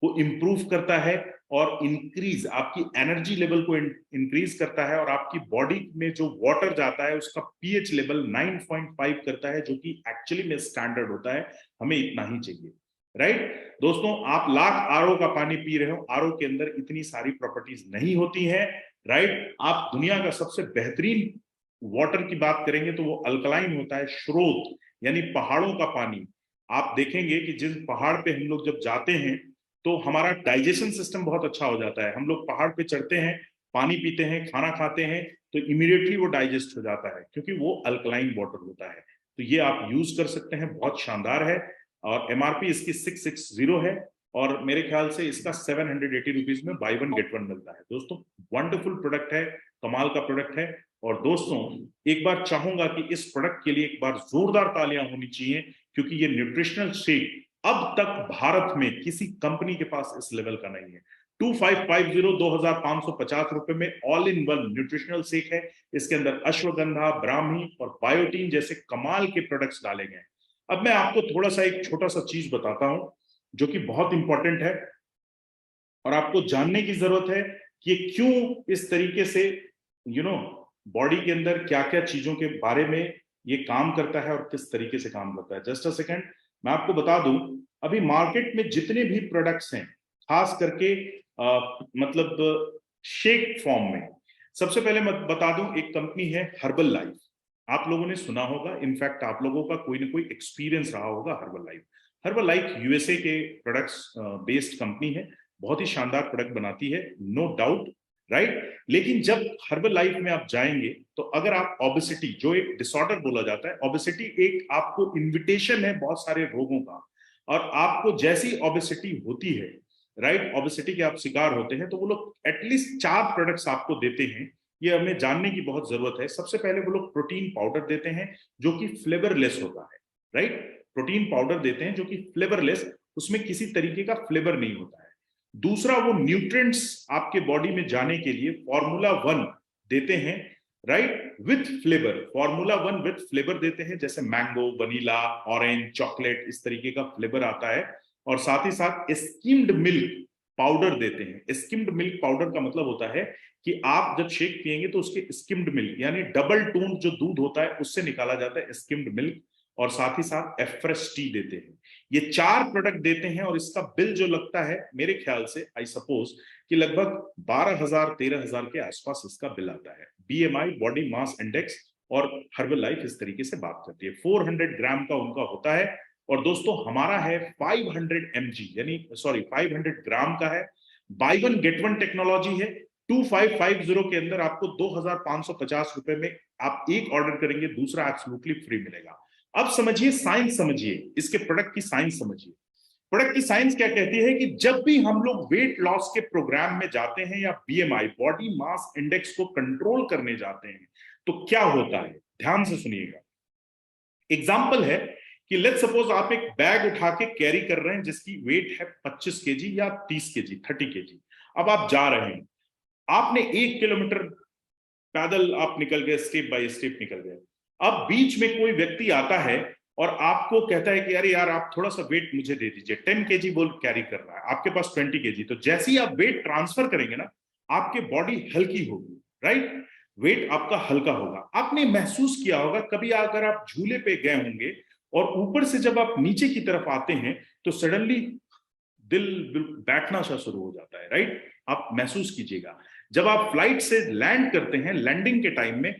को इंप्रूव करता है, और इंक्रीज आपकी एनर्जी लेवल को इंक्रीज करता है, और आपकी बॉडी में जो वाटर जाता है उसका पीएच लेवल 9.5 करता है, जो कि एक्चुअली में स्टैंडर्ड होता है, हमें इतना ही चाहिए, राइट। दोस्तों आप लाख आरओ का पानी पी रहे हो, आरओ के अंदर इतनी सारी प्रॉपर्टीज नहीं होती हैं, राइट। आप दुनिया का सबसे बेहतरीन वाटर की बात करेंगे तो वो अल्कलाइन होता है, स्रोत यानी पहाड़ों का पानी। आप देखेंगे कि जिस पहाड़ पे हम लोग जब जाते हैं तो हमारा डाइजेशन सिस्टम बहुत अच्छा हो जाता है। हम लोग पहाड़ पे चढ़ते हैं, पानी पीते हैं, खाना खाते हैं, तो इमीडिएटली वो डाइजेस्ट हो जाता है क्योंकि वो अल्कलाइन वाटर होता है। तो ये आप यूज कर सकते हैं, बहुत शानदार है, और एमआरपी इसकी 660 है, और मेरे ख्याल से इसका 780 रुपीज में बाय वन गेट वन मिलता है। दोस्तों वंडरफुल प्रोडक्ट है, कमाल का प्रोडक्ट है। और दोस्तों एक बार चाहूंगा कि इस प्रोडक्ट के लिए एक बार जोरदार तालियां होनी चाहिए, क्योंकि ये न्यूट्रिशनल शेक अब तक भारत में किसी कंपनी के पास इस लेवल का नहीं है। 2550 2550 रुपए में all in one nutritional shake है। इसके अंदर अश्वगंधा, ब्राह्मी और बायोटीन जैसे कमाल के प्रोडक्ट्स डाले गए हैं। अब मैं आपको थोड़ा सा एक छोटा सा चीज बताता हूं जो कि बहुत इंपॉर्टेंट है, और आपको जानने की जरूरत है कि क्यों इस तरीके से बॉडी के अंदर क्या क्या चीजों के बारे में ये काम करता है और किस तरीके से काम करता है। जस्ट अ सेकेंड, मैं आपको बता दूं, अभी मार्केट में जितने भी प्रोडक्ट्स हैं, खास करके मतलब शेक फॉर्म में, सबसे पहले मैं बता दूं एक कंपनी है हर्बल लाइफ। आप लोगों ने सुना होगा, इनफैक्ट आप लोगों का कोई ना कोई एक्सपीरियंस रहा होगा herbal life. Herbal life USA के प्रोडक्ट्स बेस्ड कंपनी है, बहुत ही शानदार प्रोडक्ट बनाती है, नो डाउट। राइट। लेकिन जब हर्बल लाइफ में आप जाएंगे तो अगर आप ओबेसिटी, जो एक डिसऑर्डर बोला जाता है, ओबेसिटी एक आपको इनविटेशन है बहुत सारे रोगों का, और आपको जैसी ओबेसिटी होती है, राइट, ओबेसिटी के आप शिकार होते हैं, तो वो लोग एटलीस्ट 4 प्रोडक्ट्स आपको देते हैं। ये हमें जानने की बहुत जरूरत है। सबसे पहले वो लोग प्रोटीन पाउडर देते हैं जो कि फ्लेवरलेस होता है, राइट। प्रोटीन पाउडर देते हैं जो कि फ्लेवरलेस, उसमें किसी तरीके का फ्लेवर नहीं होता है। दूसरा, वो न्यूट्रिएंट्स आपके बॉडी में जाने के लिए फॉर्मूला 1 देते हैं, right, with flavour. Formula 1 with flavour देते हैं, जैसे मैंगो, वनीला, ऑरेंज, चॉकलेट, इस तरीके का फ्लेवर आता है। और साथ ही साथ स्किम्ड मिल्क पाउडर देते हैं। स्किम्ड मिल्क पाउडर का मतलब होता है कि आप जब शेक पिएंगे तो उसके स्किम्ड मिल्क यानी डबल टोन जो दूध होता है उससे निकाला जाता है स्किम्ड मिल्क। और साथ ही साथ एफ्रेश टी देते हैं। ये 4 प्रोडक्ट देते हैं, और इसका बिल जो लगता है मेरे ख्याल से, आई सपोज, कि लगभग 12,000 13,000 के आसपास इसका बिल आता है। बीएमआई, बॉडी मास इंडेक्स, और हर्बल लाइफ इस तरीके से बात करती है। 400 ग्राम का उनका होता है। और दोस्तों हमारा है 500 mg, यानी सॉरी 500 ग्राम का है। By one get one technology है। 2550 के अंदर आपको 2,550 रुपए में आप एक ऑर्डर करेंगे, दूसरा एब्सोल्युटली फ्री मिलेगा। अब समझिए साइंस, समझिए इसके प्रोडक्ट की साइंस समझिए। प्रोडक्ट की साइंस क्या कहती है कि जब भी हम लोग वेट लॉस के प्रोग्राम में जाते हैं या बीएमआई, बॉडी मास इंडेक्स को कंट्रोल करने जाते हैं, तो क्या होता है, ध्यान से सुनिएगा। एग्जाम्पल है कि लेट्स सपोज आप एक बैग उठा के कैरी कर रहे हैं जिसकी वेट है 25 केजी या 30 केजी, 30 केजी। अब आप जा रहे हैं, आपने 1 किलोमीटर पैदल आप निकल गए, स्टेप बाय स्टेप निकल गए। अब बीच में कोई व्यक्ति आता है और आपको कहता है कि अरे यार आप थोड़ा सा वेट मुझे दे दीजिए, 10 केजी बोल कैरी कर रहा है, आपके पास 20 केजी। तो जैसे ही आप वेट ट्रांसफर करेंगे ना, आपकी बॉडी हल्की होगी, राइट, वेट आपका हल्का होगा। आपने महसूस किया होगा कभी अगर आप झूले पे गए होंगे और ऊपर से जब आप नीचे की तरफ आते हैं तो सडनली दिल बैठना सा शुरू हो जाता है, राइट। आप महसूस कीजिएगा जब आप फ्लाइट से लैंड करते हैं, लैंडिंग के टाइम में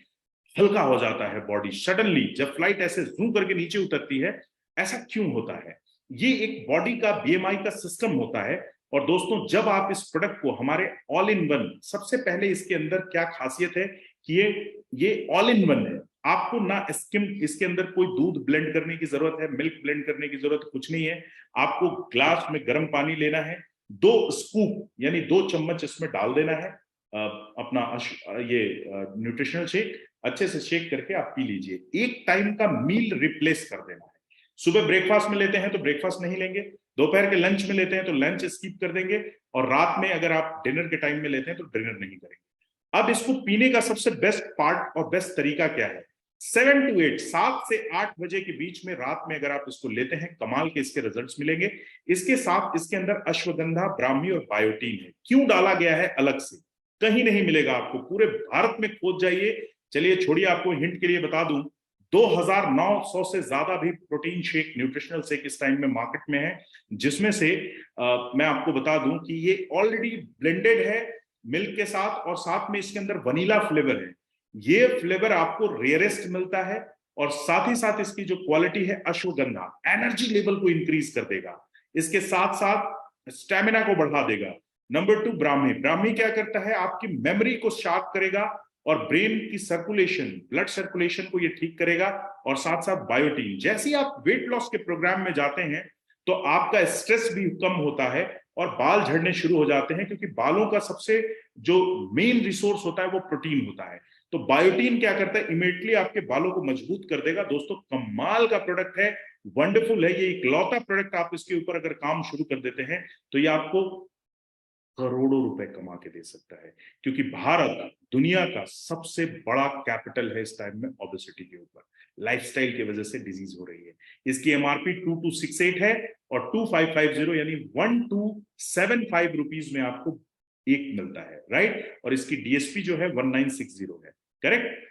हल्का हो जाता है बॉडी सडनली, जब फ्लाइट ऐसे जूम करके नीचे उतरती है। ऐसा क्यों होता है? ये एक बॉडी का बीएमआई का सिस्टम होता है। और दोस्तों जब आप इस प्रोडक्ट को, हमारे ऑल इन वन, सबसे पहले इसके अंदर क्या खासियत है कि ये ऑल इन वन है। आपको ना स्किम, इसके अंदर कोई दूध ब्लेंड करने की जरूरत है, मिल्क ब्लेंड करने की जरूरत कुछ नहीं है। आपको ग्लास में गर्म पानी लेना है, 2 स्कूप यानी 2 चम्मच इसमें डाल देना है अपना ये न्यूट्रिशनल शेक, अच्छे से शेक करके आप पी लीजिए। एक टाइम का मील रिप्लेस कर देना है। सुबह ब्रेकफास्ट में लेते हैं तो ब्रेकफास्ट नहीं लेंगे, दोपहर के लंच में लेते हैं तो लंच स्किप कर देंगे, और रात में अगर आप डिनर के टाइम में लेते हैं तो डिनर नहीं करेंगे। अब इसको पीने का सबसे बेस्ट पार्ट और बेस्ट तरीका क्या है? 7 to 8, 7 से 8 बजे के बीच में रात में अगर आप इसको लेते हैं, कमाल के इसके रिजल्ट्स मिलेंगे। इसके साथ इसके अंदर अश्वगंधा, ब्राह्मी और बायोटीन है। क्यों डाला गया है अलग से? कहीं नहीं मिलेगा आपको, पूरे भारत में खोज जाइए। चलिए छोड़िए, आपको हिंट के लिए बता दूं, 2,900 से ज्यादा भी प्रोटीन शेक, न्यूट्रिशनल शेक इस टाइम में मार्केट में है, जिसमें से मैं आपको बता दूं कि ये ऑलरेडी ब्लेंडेड है मिल्क के साथ, और साथ में इसके अंदर वनीला फ्लेवर है। ये फ्लेवर आपको रेयरेस्ट मिलता है, और साथ ही साथ इसकी जो क्वालिटी है, अश्वगंधा एनर्जी लेवल को इंक्रीज कर देगा, इसके साथ साथ स्टेमिना को बढ़ा देगा। नंबर 2, ब्राह्मी। ब्राह्मी क्या करता है? आपकी मेमोरी को शार्प करेगा, और ब्रेन की सर्कुलेशन, ब्लड सर्कुलेशन को ये ठीक करेगा। और साथ साथ बायोटीन। जैसे ही आप वेट लॉस के प्रोग्राम में जाते हैं तो आपका स्ट्रेस भी कम होता है और बाल झड़ने शुरू हो जाते हैं, क्योंकि बालों का सबसे जो मेन रिसोर्स होता है वो प्रोटीन होता है। तो बायोटीन क्या करता है? इमीडिएटली आपके बालों को मजबूत कर देगा। दोस्तों कमाल का प्रोडक्ट है, वंडरफुल है। ये इकलौता प्रोडक्ट, आप इसके ऊपर अगर काम शुरू कर देते हैं तो ये आपको करोड़ों रुपए कमा के दे सकता है, क्योंकि भारत दुनिया का सबसे बड़ा कैपिटल है इस टाइम में ओबेसिटी के ऊपर। लाइफस्टाइल की वजह से डिजीज हो रही है। इसकी एमआरपी 2268 है, और 2550 यानी 1275 रुपीज में आपको एक मिलता है, राइट। और इसकी डीएसपी जो है 1960 है, करेक्ट।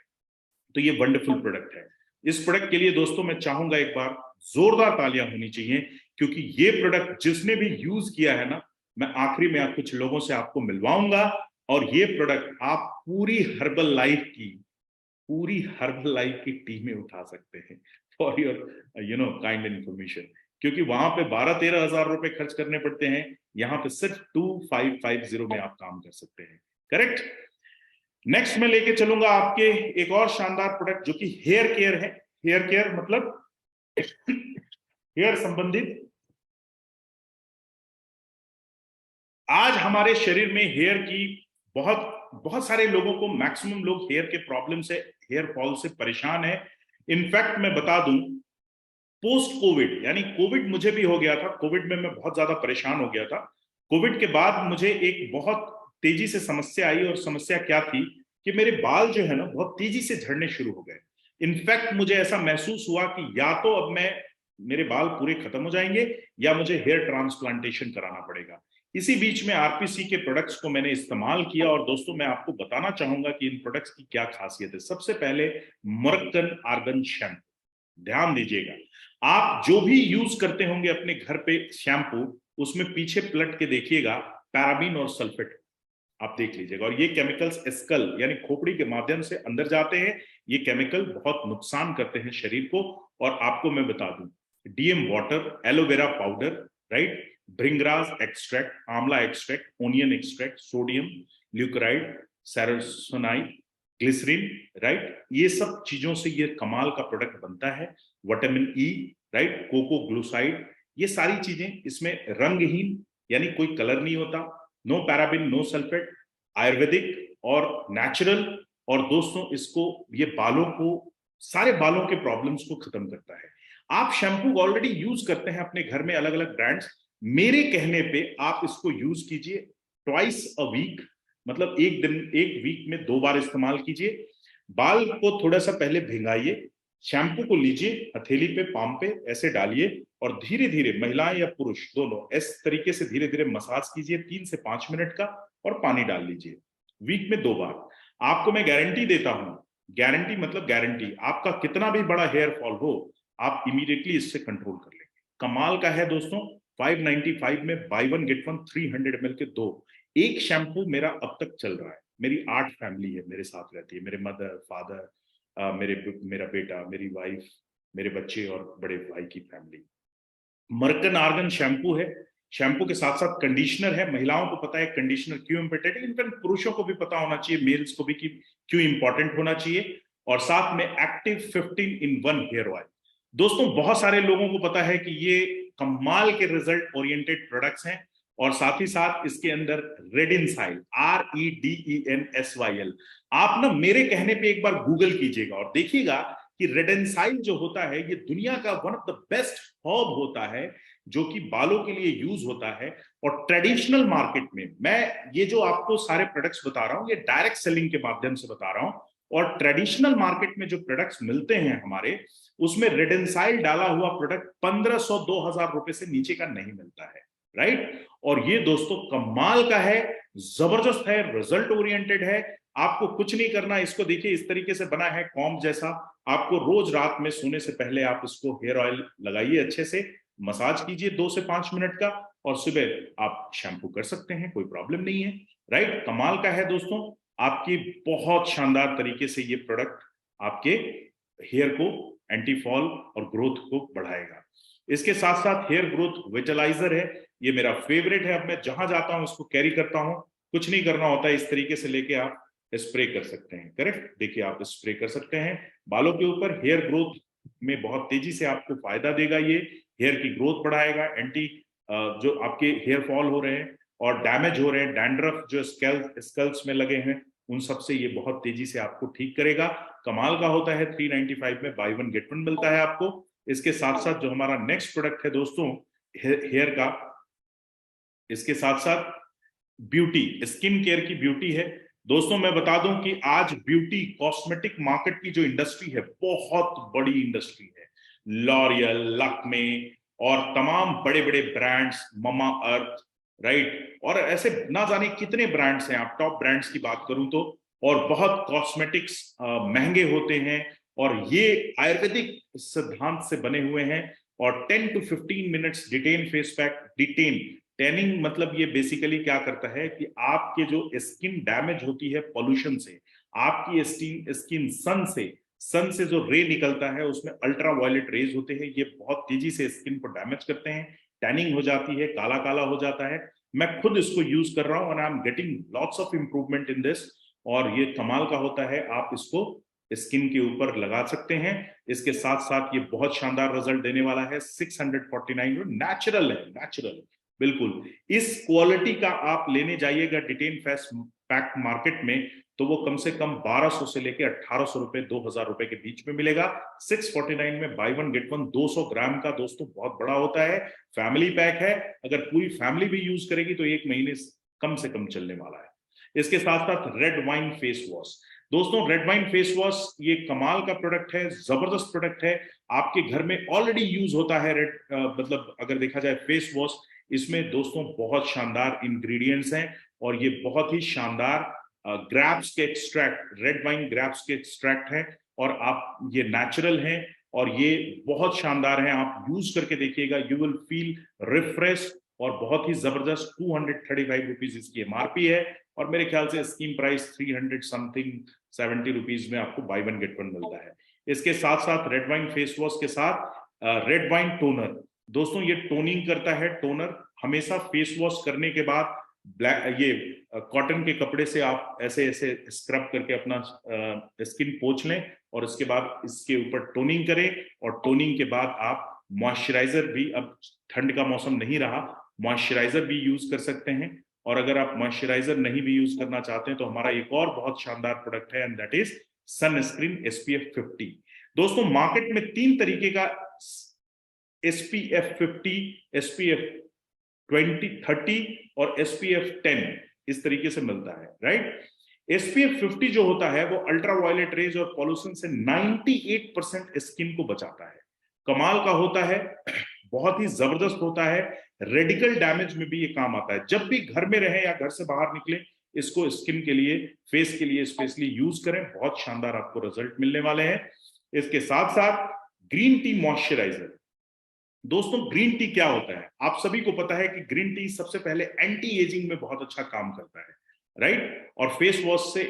तो ये वंडरफुल प्रोडक्ट है। इस प्रोडक्ट के लिए दोस्तों मैं चाहूंगा एक बार जोरदार तालियां होनी चाहिए, क्योंकि ये प्रोडक्ट जिसने भी यूज किया है ना, मैं आखिरी में कुछ लोगों से आपको मिलवाऊंगा, और ये प्रोडक्ट आप पूरी हर्बल लाइफ की टीम में उठा सकते हैं, फॉर योर काइंड इन्फॉर्मेशन। क्योंकि वहां पे 12-13 हजार रुपए खर्च करने पड़ते हैं, यहाँ पे सिर्फ 2550 में आप काम कर सकते हैं। करेक्ट। नेक्स्ट मैं लेके चलूंगा आपके एक और शानदार प्रोडक्ट जो कि हेयर केयर है। हेयर केयर मतलब हेयर संबंधित। आज हमारे शरीर में हेयर की बहुत बहुत सारे लोगों को, मैक्सिमम लोग हेयर के प्रॉब्लम से, हेयर फॉल से परेशान है। इनफैक्ट मैं बता दूं, पोस्ट कोविड, यानी कोविड मुझे भी हो गया था, कोविड में मैं बहुत ज्यादा परेशान हो गया था। कोविड के बाद मुझे एक बहुत तेजी से समस्या आई, और समस्या क्या थी कि मेरे बाल जो है ना बहुत तेजी से झड़ने शुरू हो गए। इनफैक्ट मुझे ऐसा महसूस हुआ कि या तो अब मैं, मेरे बाल पूरे खत्म हो जाएंगे, या मुझे हेयर ट्रांसप्लांटेशन कराना पड़ेगा। इसी बीच में आरपीसी के प्रोडक्ट्स को मैंने इस्तेमाल किया, और दोस्तों मैं आपको बताना चाहूंगा कि इन प्रोडक्ट्स की क्या खासियत है। सबसे पहले मोरक्कन आर्गन शैम्पू, ध्यान दीजिएगा। आप जो भी यूज करते होंगे अपने घर पे शैम्पू, उसमें पीछे पलट के देखिएगा पैराबीन और सल्फेट, आप देख लीजिएगा। और ये केमिकल्स स्कल यानी खोपड़ी के माध्यम से अंदर जाते हैं। ये केमिकल बहुत नुकसान करते हैं शरीर को। और आपको मैं बता दूं, DM water, aloe vera powder, right, bhringraj extract, amla extract, onion extract, sodium ल्यूकोराइड, सैरासोनाइड, ग्लिसरीन, राइट, ये सब चीजों से ये कमाल का प्रोडक्ट बनता है। विटामिन ई, राइट, कोको ग्लूसाइड, ये सारी चीजें इसमें, रंगहीन यानी कोई कलर नहीं होता, no paraben, no sulphate, Ayurvedic और नेचुरल। और दोस्तों इसको, ये बालों को, सारे बालों के प्रॉब्लम्स को खत्म करता है। आप शैम्पू ऑलरेडी यूज करते हैं अपने घर में, अलग अलग ब्रांड्स, मेरे कहने पे आप इसको यूज कीजिए ट्वाइस अ वीक, मतलब एक दिन, एक वीक में 2 बार इस्तेमाल कीजिए। बाल को थोड़ा सा पहले भिंगाइए, शैम्पू को लीजिए, हथेली पे, पाम पे ऐसे डालिए, और धीरे धीरे, महिलाएं या पुरुष दोनों, इस तरीके से धीरे धीरे मसाज कीजिए 3 से 5 मिनट का, और पानी डाल लीजिए। वीक में 2 बार। आपको मैं गारंटी देता हूं, गारंटी मतलब गारंटी, आपका कितना भी बड़ा हेयर फॉल हो, आप इमीडिएटली इससे कंट्रोल कर लेंगे। कमाल का है दोस्तों। 595 में by one get one, 300 ml के 2। एक शैम्पू मेरा अब तक चल रहा है। मेरी 8 फैमिली है, मेरे साथ रहती है, मेरे मदर, फादर, मेरा बेटा, मेरी वाइफ, मेरे बच्चे और बड़े भाई की फैमिली। मर्कन आर्गन शैम्पू है। शैम्पू के साथ साथ कंडीशनर है। महिलाओं को पता है कंडीशनर क्यों इंपॉर्टेंट है, इनफैक्ट पुरुषों को भी पता होना चाहिए, मेल्स को भी, कि क्यों इंपॉर्टेंट होना चाहिए। और साथ में एक्टिव 15 in 1 हेयर ऑयल। दोस्तों बहुत सारे लोगों को पता है कि ये कमाल के रिजल्ट ओरिएंटेड प्रोडक्ट्स हैं। और साथ ही साथ इसके अंदर रेडिनसाइल, REDENSYL, आप ना मेरे कहने पे एक बार गूगल कीजिएगा और देखिएगा कि रेडेंसाइल जो होता है ये दुनिया का one of the best herb होता है, जो कि बालों के लिए यूज होता है। और ट्रेडिशनल मार्केट में, मैं ये जो आपको सारे प्रोडक्ट्स बता रहा हूं, ये डायरेक्ट सेलिंग के माध्यम से बता रहा हूं। और ट्रेडिशनल मार्केट में जो प्रोडक्ट्स मिलते हैं हमारे, उसमें रेडेंसाइल डाला हुआ प्रोडक्ट 1500-2000 रुपए से नीचे का नहीं मिलता है, राइट। और ये दोस्तों कमाल का है, जबरदस्त है, रिजल्ट ओरिएंटेड है। आपको कुछ नहीं करना, इसको देखिए इस तरीके से बना है कॉम्ब जैसा। आपको रोज रात में सोने से पहले आप इसको हेयर ऑयल लगाइए, अच्छे से मसाज कीजिए 2 से 5 मिनट का, और सुबह आप शैम्पू कर सकते हैं, कोई प्रॉब्लम नहीं है, राइट। कमाल का है दोस्तों। आपकी बहुत शानदार तरीके से ये प्रोडक्ट आपके हेयर को एंटी फॉल और ग्रोथ को बढ़ाएगा। इसके साथ साथ हेयर ग्रोथ विजुअलाइजर है, ये मेरा फेवरेट है। अब मैं जहां जाता हूं इसको कैरी करता हूं, कुछ नहीं करना होता है, इस तरीके से लेके आप स्प्रे कर सकते हैं। करेक्ट, देखिए आप स्प्रे कर सकते हैं बालों के ऊपर। हेयर ग्रोथ में बहुत तेजी से आपको फायदा देगा, ये हेयर की ग्रोथ बढ़ाएगा। एंटी जो आपके हेयर फॉल हो रहे हैं और डैमेज हो रहे हैं, डैंड्रफ जो स्कल्स में लगे हैं, उन सब से ये बहुत तेजी से आपको ठीक करेगा। कमाल का होता है। 395 में बाई वन गेट वन मिलता है आपको। इसके साथ साथ जो हमारा नेक्स्ट प्रोडक्ट है दोस्तों हेयर का, इसके साथ साथ ब्यूटी, स्किन केयर की ब्यूटी है। दोस्तों मैं बता दूं कि आज ब्यूटी कॉस्मेटिक मार्केट की जो इंडस्ट्री है, बहुत बड़ी इंडस्ट्री है। लॉरियल, लक्मे और तमाम बड़े बड़े ब्रांड्स, ममा अर्थ, राइट, और ऐसे ना जाने कितने ब्रांड्स हैं, आप टॉप ब्रांड्स की बात करूं तो। और बहुत कॉस्मेटिक्स महंगे होते हैं, और ये आयुर्वेदिक सिद्धांत से बने हुए हैं। और 10 to 15 minutes detain face pack, detain tanning मतलब ये बेसिकली क्या करता है कि आपके जो स्किन डैमेज होती है पॉल्यूशन से, आपकी स्किन सन से जो रे निकलता है उसमें अल्ट्रा वायलेट रेज होते हैं, ये बहुत तेजी से स्किन को डैमेज करते हैं, टैनिंग हो जाती है, काला काला हो जाता है। मैं खुद इसको यूज कर रहा हूं और I am getting lots of improvement in this. और ये कमाल का होता है, आप इसको स्किन के ऊपर लगा सकते हैं। इसके साथ साथ ये बहुत शानदार रिजल्ट देने वाला है। 649 नेचुरल है, नेचुरल बिल्कुल। इस क्वालिटी का आप लेने जाइएगा डिटेन फेस पैक मार्केट में, तो वो कम से कम 1200 से लेके 1800 रुपए, 2000 रुपए के बीच में मिलेगा। 649 में बाय वन गेट वन 200 ग्राम का, दोस्तों बहुत बड़ा होता है। फैमिली पैक है, अगर पूरी फैमिली भी यूज करेगी तो 1 महीने कम से कम चलने वाला है। इसके साथ साथ रेड वाइन फेस वॉश। दोस्तों रेड वाइन फेस वॉश ये कमाल का प्रोडक्ट है, जबरदस्त प्रोडक्ट है। आपके घर में ऑलरेडी यूज होता है रेड मतलब अगर देखा जाए फेस वॉश, इसमें दोस्तों बहुत शानदार इंग्रेडिएंट्स हैं और ये बहुत ही शानदार ग्रैप्स के एक्सट्रैक्ट, रेड वाइन ग्रैप्स के एक्सट्रैक्ट हैं और आप ये नेचुरल हैं और ये बहुत शानदार हैं। आप यूज करके देखिएगा, यू विल फील रिफ्रेश और बहुत ही जबरदस्त। 235 रुपीज इसकी एमआरपी है और मेरे ख्याल से स्कीम प्राइस 300 समथिंग 70 रुपीज में आपको बाय वन गेट वन मिलता है। इसके साथ साथ रेड वाइन फेस वॉश के साथ रेड वाइन टोनर। दोस्तों ये टोनिंग करता है, टोनर हमेशा फेस वॉश करने के बाद ब्लैक ये कॉटन के कपड़े से आप ऐसे ऐसे स्क्रब करके अपना स्किन पोंछ लें और उसके बाद इसके ऊपर टोनिंग करें और टोनिंग के बाद आप मॉइस्चराइजर भी, अब ठंड का मौसम नहीं रहा, मॉइस्चराइजर भी यूज कर सकते हैं। और अगर आप मॉइस्चराइजर नहीं भी यूज करना चाहते हैं तो हमारा एक और बहुत शानदार प्रोडक्ट है and that is sunscreen SPF 50। दोस्तों मार्केट में 3 तरीके का SPF 50, SPF 20-30 और SPF 10 इस तरीके से मिलता है, राइट। SPF 50 जो होता है वो अल्ट्रा वायलेट रेज और पॉल्यूशन से 98% स्किन को बचाता है। कमाल का होता है, बहुत ही जबरदस्त होता है। रेडिकल डैमेज में भी ये काम आता है। जब भी घर में रहें या घर से बाहर निकले, इसको स्किन के लिए, फेस के लिए स्पेशली यूज करें, बहुत शानदार आपको रिजल्ट मिलने वाले हैं। इसके साथ साथ ग्रीन टी मॉइस्चराइजर। दोस्तों ग्रीन टी क्या होता है, आप सभी को पता है कि ग्रीन टी सबसे पहले एंटी एजिंग में बहुत अच्छा काम करता है, राइट। और फेस वॉश से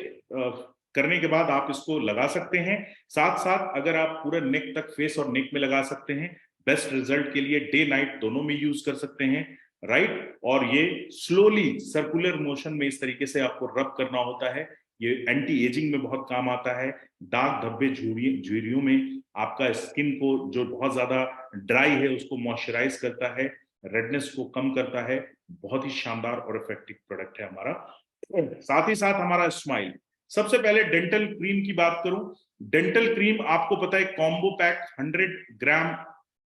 करने के बाद आप इसको लगा सकते हैं। साथ साथ अगर आप पूरा नेक तक, फेस और नेक में लगा सकते हैं, बेस्ट रिजल्ट के लिए डे नाइट दोनों में यूज कर सकते हैं, राइट। और ये स्लोली सर्कुलर मोशन में इस तरीके से आपको रब करना होता है। ये एंटी एजिंग में बहुत काम आता है। दाग धब्बे झुर्रियों में आपका स्किन को जो बहुत ज्यादा ड्राई है उसको मॉइस्चराइज करता है, रेडनेस को कम करता है। बहुत ही शानदार और इफेक्टिव प्रोडक्ट है हमारा। साथ ही साथ हमारा स्माइल। सबसे पहले डेंटल क्रीम की बात करूं, डेंटल क्रीम आपको पता है कॉम्बो पैक 100 ग्राम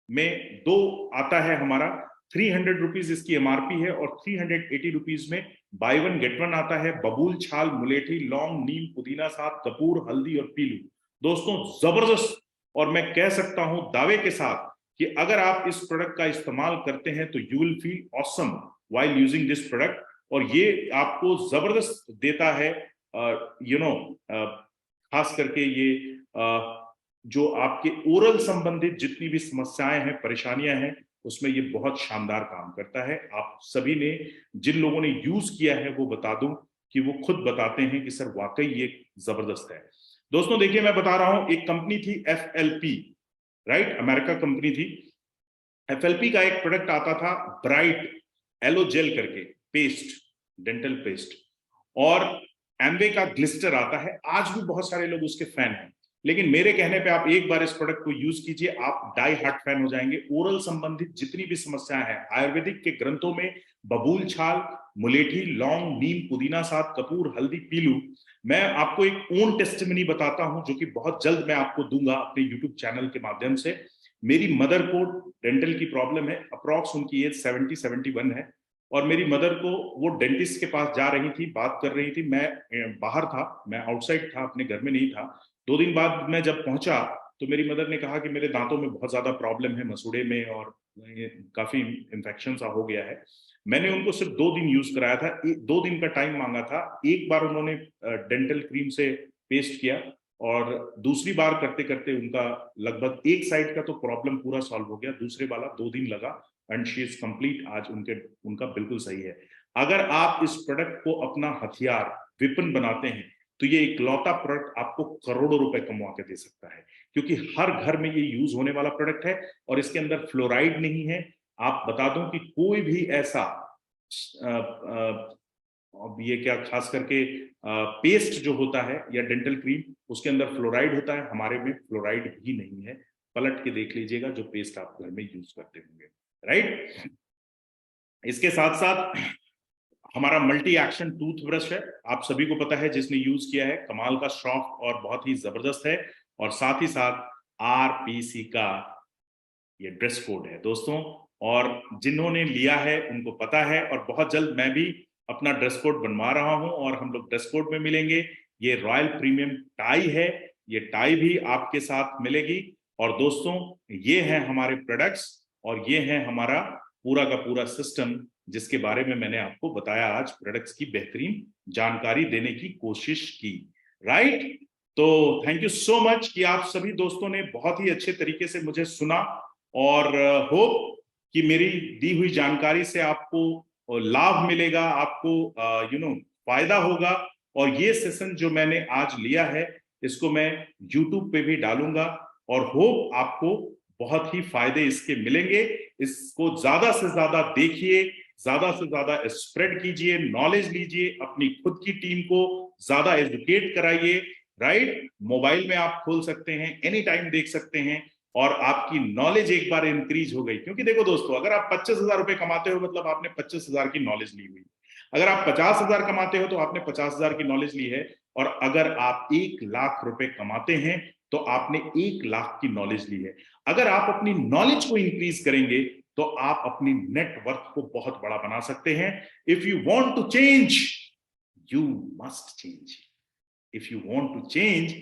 में 2 आता है हमारा। 300 रुपीज इसकी एमआरपी है और 380 रुपीज में बाय वन गेट वन आता है। बबूल, छाल, मुलेठी, लौंग, नीम, पुदीना, साथ कपूर, हल्दी और पीलू। दोस्तों जबरदस्त, और मैं कह सकता हूं दावे के साथ कि अगर आप इस प्रोडक्ट का इस्तेमाल करते हैं तो you will feel awesome while using this product. और ये आपको जबरदस्त देता है, खास करके ये जो आपके ओरल संबंधित जितनी भी समस्याएं हैं, परेशानियां हैं, उसमें ये बहुत शानदार काम करता है। आप सभी ने, जिन लोगों ने यूज किया है, वो बता दूं कि वो खुद बताते हैं कि सर वाकई ये जबरदस्त है। दोस्तों देखिए मैं बता रहा हूं, एक कंपनी थी FLP, राइट, अमेरिका कंपनी थी। FLP का एक प्रोडक्ट आता था ब्राइट एलो जेल करके, पेस्ट, डेंटल पेस्ट, और एम्वे का ग्लिस्टर आता है। आज भी बहुत सारे लोग उसके फैन हैं, लेकिन मेरे कहने पे आप एक बार इस प्रोडक्ट को यूज कीजिए, आप डाई हार्ट फैन हो जाएंगे। ओरल संबंधित जितनी भी समस्याएं हैं, आयुर्वेदिक के ग्रंथों में बबूल, छाल, मुलेठी, लौंग, नीम, पुदीना, साथ कपूर, हल्दी, पीलू। मैं आपको एक ओन टेस्टिमनी बताता हूं जो कि बहुत जल्द मैं आपको दूंगा अपने यूट्यूब चैनल के माध्यम से। मेरी मदर को डेंटल की प्रॉब्लम है, अप्रॉक्स उनकी एज 70-71 है, और मेरी मदर को, वो डेंटिस्ट के पास जा रही थी, बात कर रही थी, मैं बाहर था, मैं आउटसाइड था, अपने घर में नहीं था। 2 दिन बाद मैं जब पहुंचा तो मेरी मदर ने कहा कि मेरे दांतों में बहुत ज्यादा प्रॉब्लम है, मसूड़े में, और काफी इंफेक्शन सा हो गया है। मैंने उनको सिर्फ 2 दिन यूज कराया था, 2 दिन का टाइम मांगा था। एक बार उन्होंने डेंटल क्रीम से पेस्ट किया और दूसरी बार करते करते उनका लगभग एक साइड का तो प्रॉब्लम पूरा सॉल्व हो गया, दूसरे वाला 2 दिन लगा एंड शी इज कंप्लीट। आज उनका बिल्कुल सही है। अगर आप इस प्रोडक्ट को अपना हथियार, विपन बनाते हैं, तो ये इकलौता प्रोडक्ट आपको करोड़ों रुपए कमवा के दे सकता है, क्योंकि हर घर में ये यूज होने वाला प्रोडक्ट है और इसके अंदर फ्लोराइड नहीं है। आप बता दूं कि कोई भी ऐसा अब ये क्या खास करके पेस्ट जो होता है या डेंटल क्रीम, उसके अंदर फ्लोराइड होता है, हमारे में फ्लोराइड भी नहीं है। पलट के देख लीजिएगा जो पेस्ट आप घर में यूज करते होंगे, राइट। इसके साथ साथ हमारा मल्टी एक्शन टूथब्रश है, आप सभी को पता है, जिसने यूज किया है, कमाल का सॉफ्ट और बहुत ही जबरदस्त है। और साथ ही साथ आरपीसी का ये ड्रेस कोड है दोस्तों, और जिन्होंने लिया है उनको पता है। और बहुत जल्द मैं भी अपना ड्रेस कोड बनवा रहा हूं और हम लोग ड्रेस कोड में मिलेंगे। ये रॉयल प्रीमियम टाई है, ये टाई भी आपके साथ मिलेगी। और दोस्तों ये है हमारे प्रोडक्ट्स और ये है हमारा पूरा का पूरा सिस्टम, जिसके बारे में मैंने आपको बताया, आज प्रोडक्ट्स की बेहतरीन जानकारी देने की कोशिश की, राइट। तो थैंक यू सो मच कि आप सभी दोस्तों ने बहुत ही अच्छे तरीके से मुझे सुना, और होप कि मेरी दी हुई जानकारी से आपको लाभ मिलेगा, आपको फायदा होगा। और ये सेशन जो मैंने आज लिया है, इसको मैं YouTube पे भी डालूंगा, और होप आपको बहुत ही फायदे इसके मिलेंगे। इसको ज्यादा से ज्यादा देखिए, ज्यादा से ज्यादा स्प्रेड कीजिए, नॉलेज लीजिए, अपनी खुद की टीम को ज्यादा एजुकेट कराइए, राइट। मोबाइल में आप खोल सकते हैं, एनी टाइम देख सकते हैं, और आपकी नॉलेज एक बार इंक्रीज हो गई। क्योंकि देखो दोस्तों, अगर आप 25,000 रुपए कमाते हो, मतलब आपने 25,000 की नॉलेज ली हुई। अगर आप 50,000 कमाते हो तो आपने 50,000 की नॉलेज ली है। और अगर आप 1,00,000 रुपए कमाते हैं तो आपने 1,00,000 की नॉलेज ली है। अगर आप अपनी नॉलेज को इंक्रीज करेंगे तो आप अपनी नेटवर्क को बहुत बड़ा बना सकते हैं। If you want to change, you must change. If you want to change,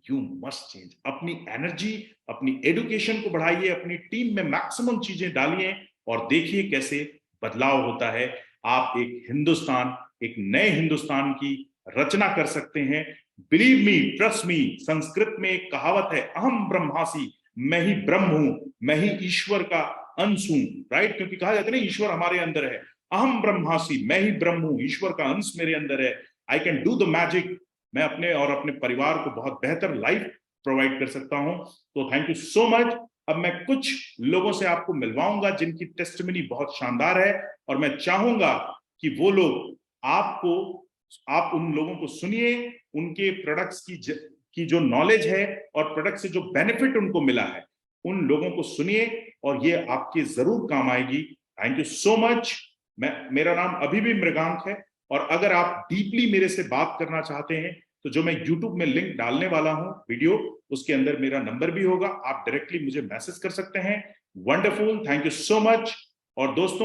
you must change. अपनी एनर्जी, अपनी एडुकेशन को बढ़ाइए, अपनी टीम में मैक्सिमम चीजें डालिए, और देखिए कैसे बदलाव होता है। आप एक हिंदुस्तान, एक नए हिंदुस्तान की रचना कर सकते हैं। Believe me, trust me, Sanskrit में एक कहावत है, अहम ब्रह्मासी, मैं ही ब्रह्म हूं, मैं ही ईश्वर का अंश हूं, राइट। क्योंकि कहा जाता है ना, ईश्वर हमारे अंदर है। अहम ब्रह्मासी, मैं ही ब्रह्म हूं, ईश्वर का अंश मेरे अंदर है। I can do the magic. मैं अपने और अपने परिवार को बहुत बेहतर लाइफ प्रोवाइड कर सकता हूं। तो थैंक यू सो मच। अब मैं कुछ लोगों से आपको मिलवाऊंगा जिनकी टेस्टिमनी बहुत शानदार है, और मैं चाहूंगा कि वो लोग आप उन लोगों को सुनिए, उनके प्रोडक्ट्स की जो नॉलेज है और प्रोडक्ट से जो बेनिफिट उनको मिला है, उन लोगों को सुनिए, और ये आपके जरूर काम आएगी। Thank you so much. मेरा नाम अभी भी मृगांक है, और अगर आप डीपली मेरे से बात करना चाहते हैं तो जो मैं YouTube में लिंक डालने वाला हूं वीडियो, उसके अंदर मेरा नंबर भी होगा, आप डायरेक्टली मुझे मैसेज कर सकते हैं। Wonderful, thank you so much. और दोस्तों